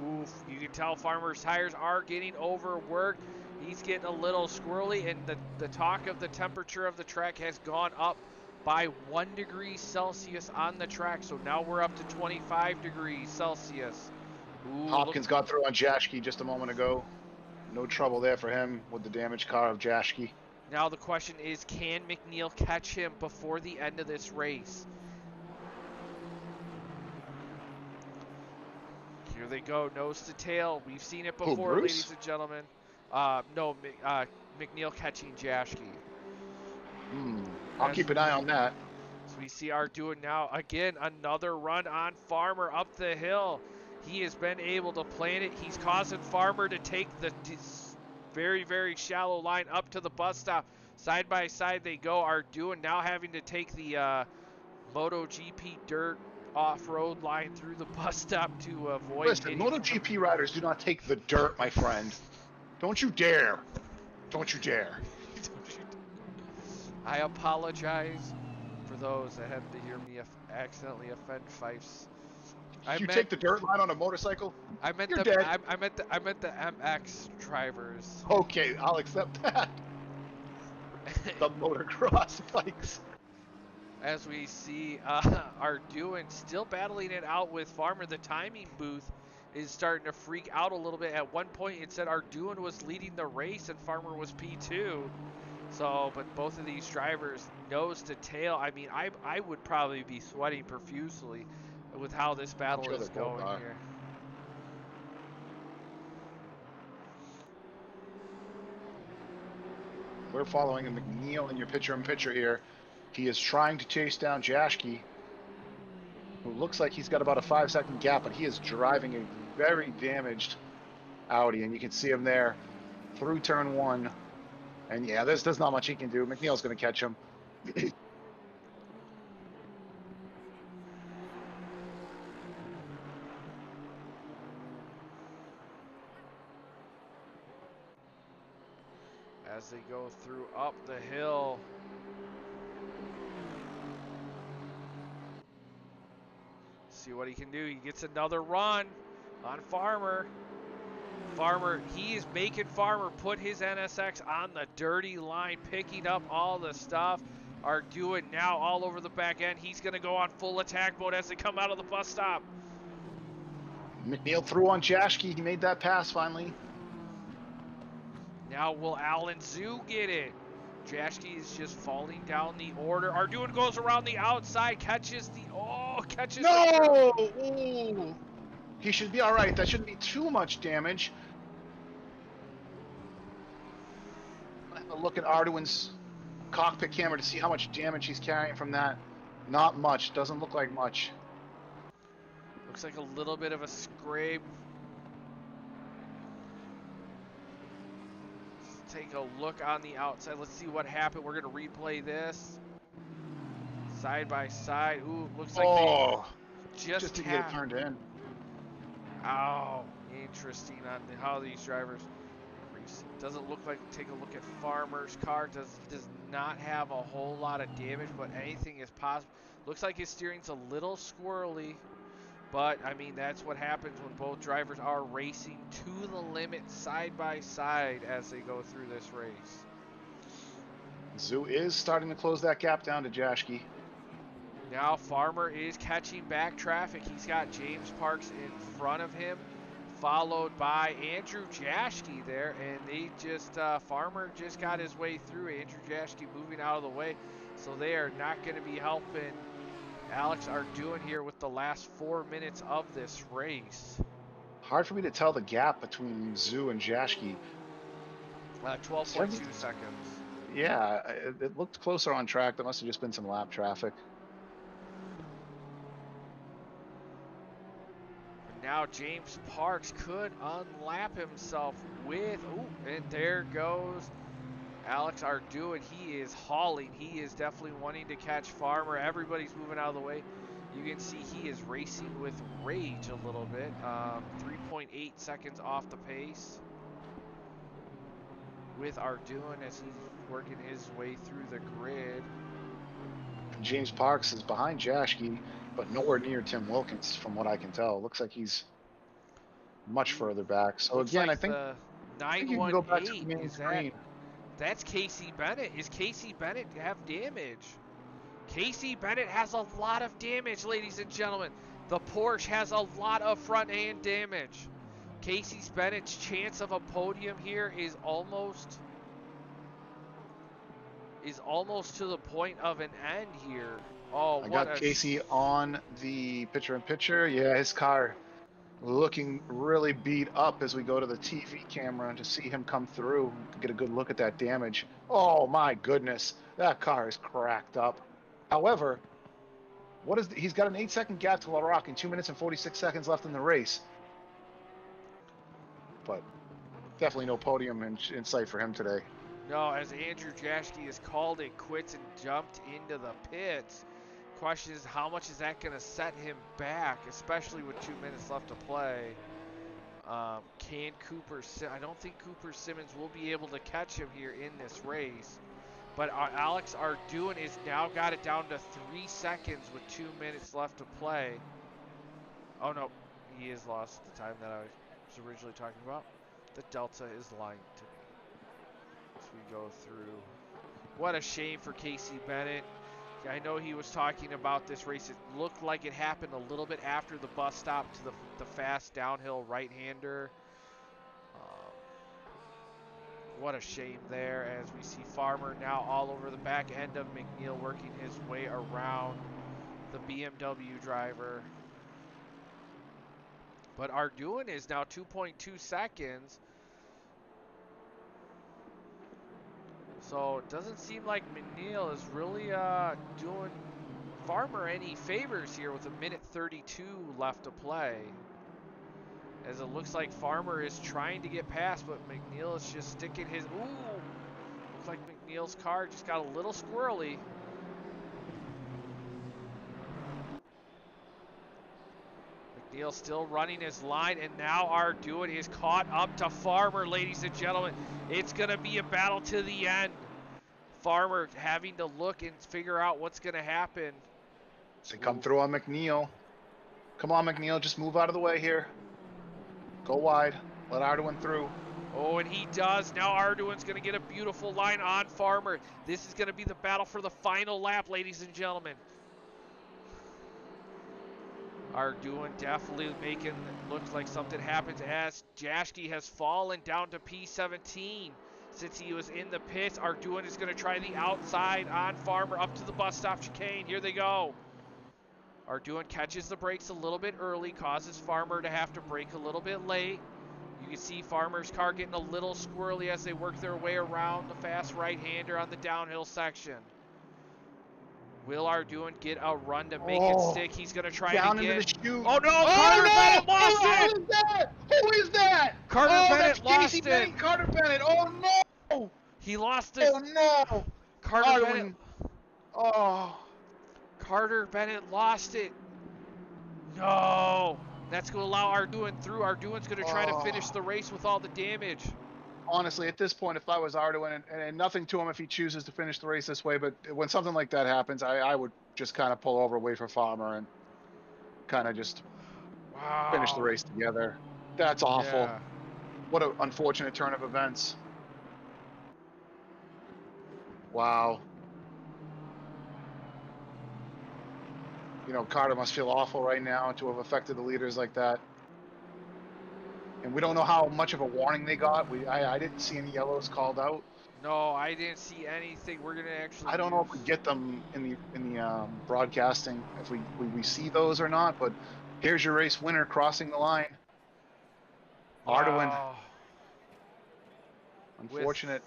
S2: Oof, you can tell Farmer's tires are getting overworked. He's getting a little squirrely, and the talk of the temperature of the track has gone up by 1 degree Celsius on the track. So now we're up to 25 degrees Celsius. Ooh,
S1: Hopkins got through on Jaschke just a moment ago. No trouble there for him with the damaged car of Jaschke.
S2: Now the question is, can McNeil catch him before the end of this race? Here they go, nose to tail. We've seen it before, ladies and gentlemen. No, McNeil catching Jaschke.
S1: I'll keep an eye on that.
S2: So we see Arduin now. Again, another run on Farmer up the hill. He has been able to plant it. He's causing Farmer to take the very, very shallow line up to the bus stop. Side by side they go. Arduin now having to take the MotoGP dirt off-road line through the bus stop to avoid...
S1: Listen, MotoGP riders do not take the dirt, my friend. Don't you dare. Don't you dare.
S2: I apologize for those that had to hear me accidentally offend Fifes.
S1: You take the dirt line on a motorcycle?
S2: I meant
S1: You're
S2: the
S1: dead.
S2: I meant the MX drivers.
S1: Okay, I'll accept that. The motocross bikes.
S2: As we see Arduin still battling it out with Farmer. The timing booth is starting to freak out a little bit. At one point it said Arduin was leading the race and Farmer was P2. So, but both of these drivers nose to tail. I mean, I would probably be sweating profusely with how this battle is going here.
S1: We're following McNeil in your picture-in-picture here. He is trying to chase down Jaschke, who looks like he's got about a 5-second gap, but he is driving a very damaged Audi, and you can see him there through turn 1. And yeah, there's not much he can do. McNeil's going to catch him.
S2: As they go through up the hill. See what he can do. He gets another run on Farmer. Farmer, he is making Farmer put his NSX on the dirty line, picking up all the stuff. Arduin now all over the back end. He's going to go on full attack mode as they come out of the bus stop.
S1: McNeil threw on Jaschke. He made that pass finally.
S2: Now will Alan Zhu get it? Jaschke is just falling down the order. Arduin goes around the outside, catches the... Oh, catches
S1: no! Ooh. He should be all right. That shouldn't be too much damage. Have a look at Arduin's cockpit camera to see how much damage he's carrying from that. Not much. Doesn't look like much.
S2: Looks like a little bit of a scrape. Let's take a look on the outside. Let's see what happened. We're going to replay this. Side by side. Ooh, looks like they just
S1: to get it turned in.
S2: Oh, interesting on how these drivers race. Doesn't look like. Take a look at Farmer's car. Does not have a whole lot of damage, but anything is possible. Looks like his steering's a little squirrely, but I mean that's what happens when both drivers are racing to the limit side by side as they go through this race.
S1: Zhu is starting to close that gap down to Jaschke.
S2: Now Farmer is catching back traffic. He's got James Parks in front of him, followed by Andrew Jaschke there, and they just Farmer just got his way through. Andrew Jaschke moving out of the way, so they are not going to be helping Alex Arduin here with the last 4 minutes of this race.
S1: Hard for me to tell the gap between Zoo and Jaschke.
S2: 12.2 seconds.
S1: Yeah, it looked closer on track. There must have just been some lap traffic.
S2: Now James Parks could unlap himself with, and there goes Alex Arduin. He is hauling. He is definitely wanting to catch Farmer. Everybody's moving out of the way. You can see he is racing with rage a little bit. 3.8 seconds off the pace with Arduin as he's working his way through the grid.
S1: James Parks is behind Jaschke, but nowhere near Tim Wilkins from what I can tell. Looks like he's much further back. So
S2: Looks
S1: again,
S2: like
S1: I think you can go back to the main screen.
S2: That's Casey Bennett. Is Casey Bennett have damage? Casey Bennett has a lot of damage, ladies and gentlemen. The Porsche has a lot of front end damage. Casey Bennett's chance of a podium here is almost to the point of an end here. Oh,
S1: I got Casey on the picture-in-picture. Yeah, his car looking really beat up as we go to the TV camera to see him come through to get a good look at that damage. Oh my goodness, that car is cracked up. However, he's got an 8-second gap to LaRock and 2 minutes and 46 seconds left in the race. But definitely no podium in sight for him today.
S2: No, as Andrew Jaschke has called it quits and jumped into the pits. Question is, how much is that going to set him back, especially with 2 minutes left to play? Can Cooper? I don't think Cooper Simmons will be able to catch him here in this race. But Alex Arduin is now got it down to 3 seconds with 2 minutes left to play. Oh no, he has lost the time that I was originally talking about. The Delta is lying to me as we go through. What a shame for Casey Bennett. I know he was talking about this race. It looked like it happened a little bit after the bus stop to the fast downhill right-hander. What a shame there as we see Farmer now all over the back end of McNeil working his way around the BMW driver. But Arduin is now 2.2 seconds. So it doesn't seem like McNeil is really doing Farmer any favors here with 1:32 left to play. As it looks like Farmer is trying to get past, but McNeil is just sticking his... Ooh! Looks like McNeil's car just got a little squirrely. McNeil still running his line, and now Arduin is caught up to Farmer, ladies and gentlemen. It's going to be a battle to the end. Farmer having to look and figure out what's going to happen.
S1: So come through on McNeil. Come on, McNeil, just move out of the way here. Go wide. Let Arduin through.
S2: Oh, and he does. Now Arduin's going to get a beautiful line on Farmer. This is going to be the battle for the final lap, ladies and gentlemen. Arduin definitely making it look like something happens as Jaschke has fallen down to P17. Since he was in the pits, Arduin is going to try the outside on Farmer up to the bus stop chicane. Here they go. Arduin catches the brakes a little bit early, causes Farmer to have to brake a little bit late. You can see Farmer's car getting a little squirrely as they work their way around the fast right-hander on the downhill section. Will Arduin get a run to make it stick? He's going to try it again.
S1: Into the chute.
S2: Oh no, Carter Bennett lost it!
S1: Who is that? Who is that?
S2: Carter Bennett lost
S1: Casey
S2: it.
S1: Bennett, Carter Bennett. Oh no!
S2: He lost it.
S1: Oh no!
S2: Carter Bennett.
S1: Oh.
S2: Carter Bennett lost it. No. That's going to allow Arduin through. Arduin's going to try to finish the race with all the damage.
S1: Honestly, at this point, if I was Arduin, and nothing to him if he chooses to finish the race this way, but when something like that happens, I would just kind of pull over, wait for Farmer, and kind of just finish the race together. That's awful.
S2: Yeah.
S1: What an unfortunate turn of events. Wow. You know, Carter must feel awful right now to have affected the leaders like that. And we don't know how much of a warning they got. I didn't see any yellows called out.
S2: No, I didn't see anything. We're gonna actually
S1: I don't know if
S2: use.
S1: we get them in the broadcasting, if we see those or not. But here's your race winner crossing the line. Arduin.
S2: Wow. With
S1: Unfortunate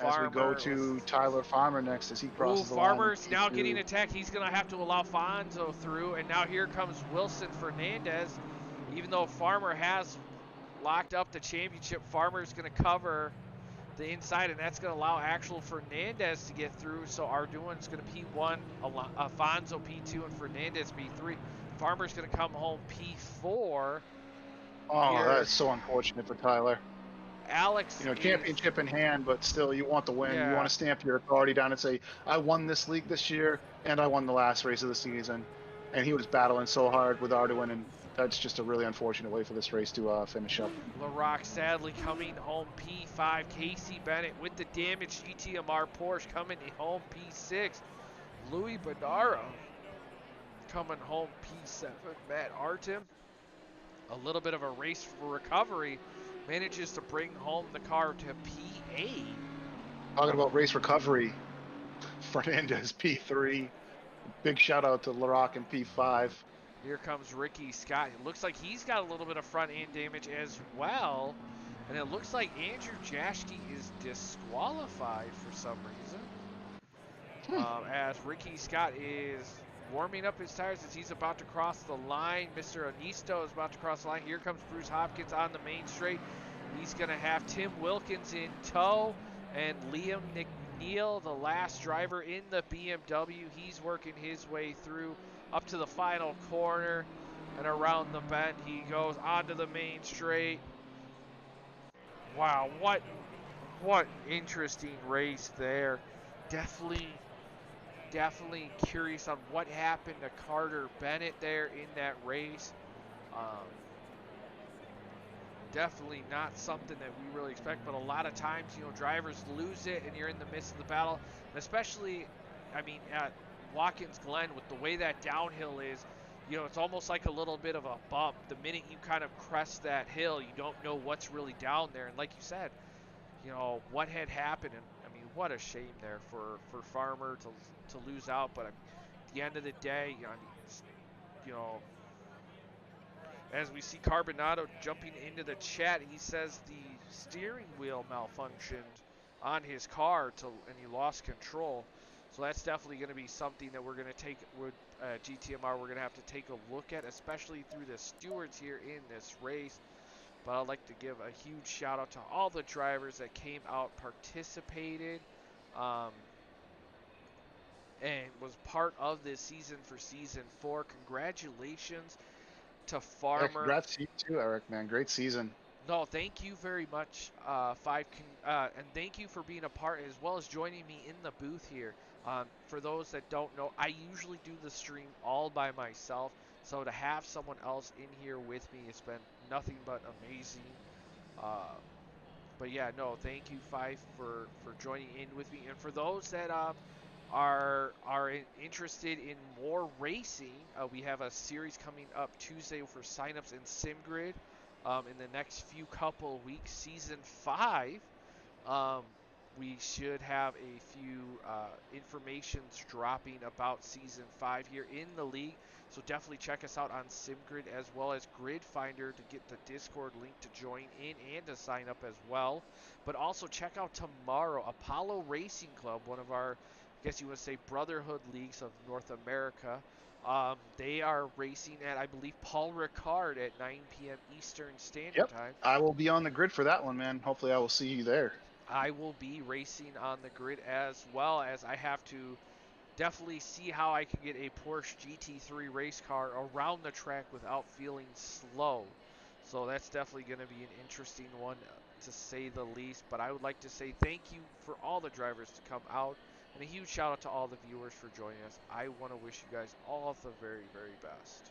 S1: as we go
S2: Farmer.
S1: to Tyler Farmer next as he
S2: Ooh,
S1: crosses the line in
S2: Farmer's now getting
S1: P2.
S2: attacked. He's gonna have to allow Fonzo through, and now here comes Wilson Fernandez. Even though Farmer has locked up the championship, Farmer's gonna cover the inside, and that's going to allow actual Fernandez to get through. So Arduin's going to P1, Alfonso P2, and Fernandez P3. Farmer's going to come home P4.
S1: Oh,
S2: here.
S1: that's so unfortunate for Tyler.
S2: Alex,
S1: you know, championship in hand, but still, you want the win.
S2: Yeah.
S1: You want to stamp your authority down and say, I won this league this year, and I won the last race of the season. And he was battling so hard with Arduin, and that's just a really unfortunate way for this race to finish up.
S2: LaRock sadly coming home P5. Casey Bennett with the damaged GTMR Porsche coming home P6. Louis Bonaro coming home P7. Matt Artem, a little bit of a race for recovery, manages to bring home the car to P8.
S1: Talking about race recovery, Fernandez P3. Big shout out to LaRock in P5.
S2: Here comes Ricky Scott. It looks like he's got a little bit of front end damage as well. And it looks like Andrew Jaschke is disqualified for some reason. As Ricky Scott is warming up his tires as he's about to cross the line. Mr. Anisto is about to cross the line. Here comes Bruce Hopkins on the main straight. He's going to have Tim Wilkins in tow. And Liam McNeil, the last driver in the BMW, he's working his way through up to the final corner, and around the bend he goes onto the main straight. Wow, what interesting race there. Definitely curious on what happened to Carter Bennett there in that race. Definitely not something that we really expect, but a lot of times, you know, drivers lose it and you're in the midst of the battle, and especially, I mean, at Walkins Glen, with the way that downhill is, you know, it's almost like a little bit of a bump. The minute you kind of crest that hill, you don't know what's really down there. And like you said, you know, what had happened, and I mean, what a shame there for Farmer to lose out. But at the end of the day, you know, as we see Carbonado jumping into the chat, he says the steering wheel malfunctioned on his car and he lost control. So that's definitely going to be something that we're going to take with GTMR. We're going to have to take a look at, especially through the stewards here in this race. But I'd like to give a huge shout out to all the drivers that came out, participated, and was part of this season for season 4. Congratulations to Farmer.
S1: Yeah, congrats to you too, Eric, man. Great season.
S2: No, thank you very much, and thank you for being a part, as well as joining me in the booth here. For those that don't know, I usually do the stream all by myself, so to have someone else in here with me, it's been nothing but amazing. But yeah, no, thank you, Fife, for joining in with me, and for those that are interested in more racing, we have a series coming up Tuesday for signups in SimGrid. In the next few couple of weeks, season 5, we should have a few informations dropping about season 5 here in the league. So definitely check us out on SimGrid as well as Grid Finder to get the Discord link to join in and to sign up as well. But also check out tomorrow Apollo Racing Club, one of our, I guess you would say, brotherhood leagues of North America. They are racing at, I believe, Paul Ricard at 9 p.m. Eastern Standard Time.
S1: I will be on the grid for that one, man. Hopefully I will see you there.
S2: I will be racing on the grid as well, as I have to definitely see how I can get a Porsche GT3 race car around the track without feeling slow. So that's definitely going to be an interesting one, to say the least. But I would like to say thank you for all the drivers to come out, and a huge shout out to all the viewers for joining us. I want to wish you guys all the very, very best.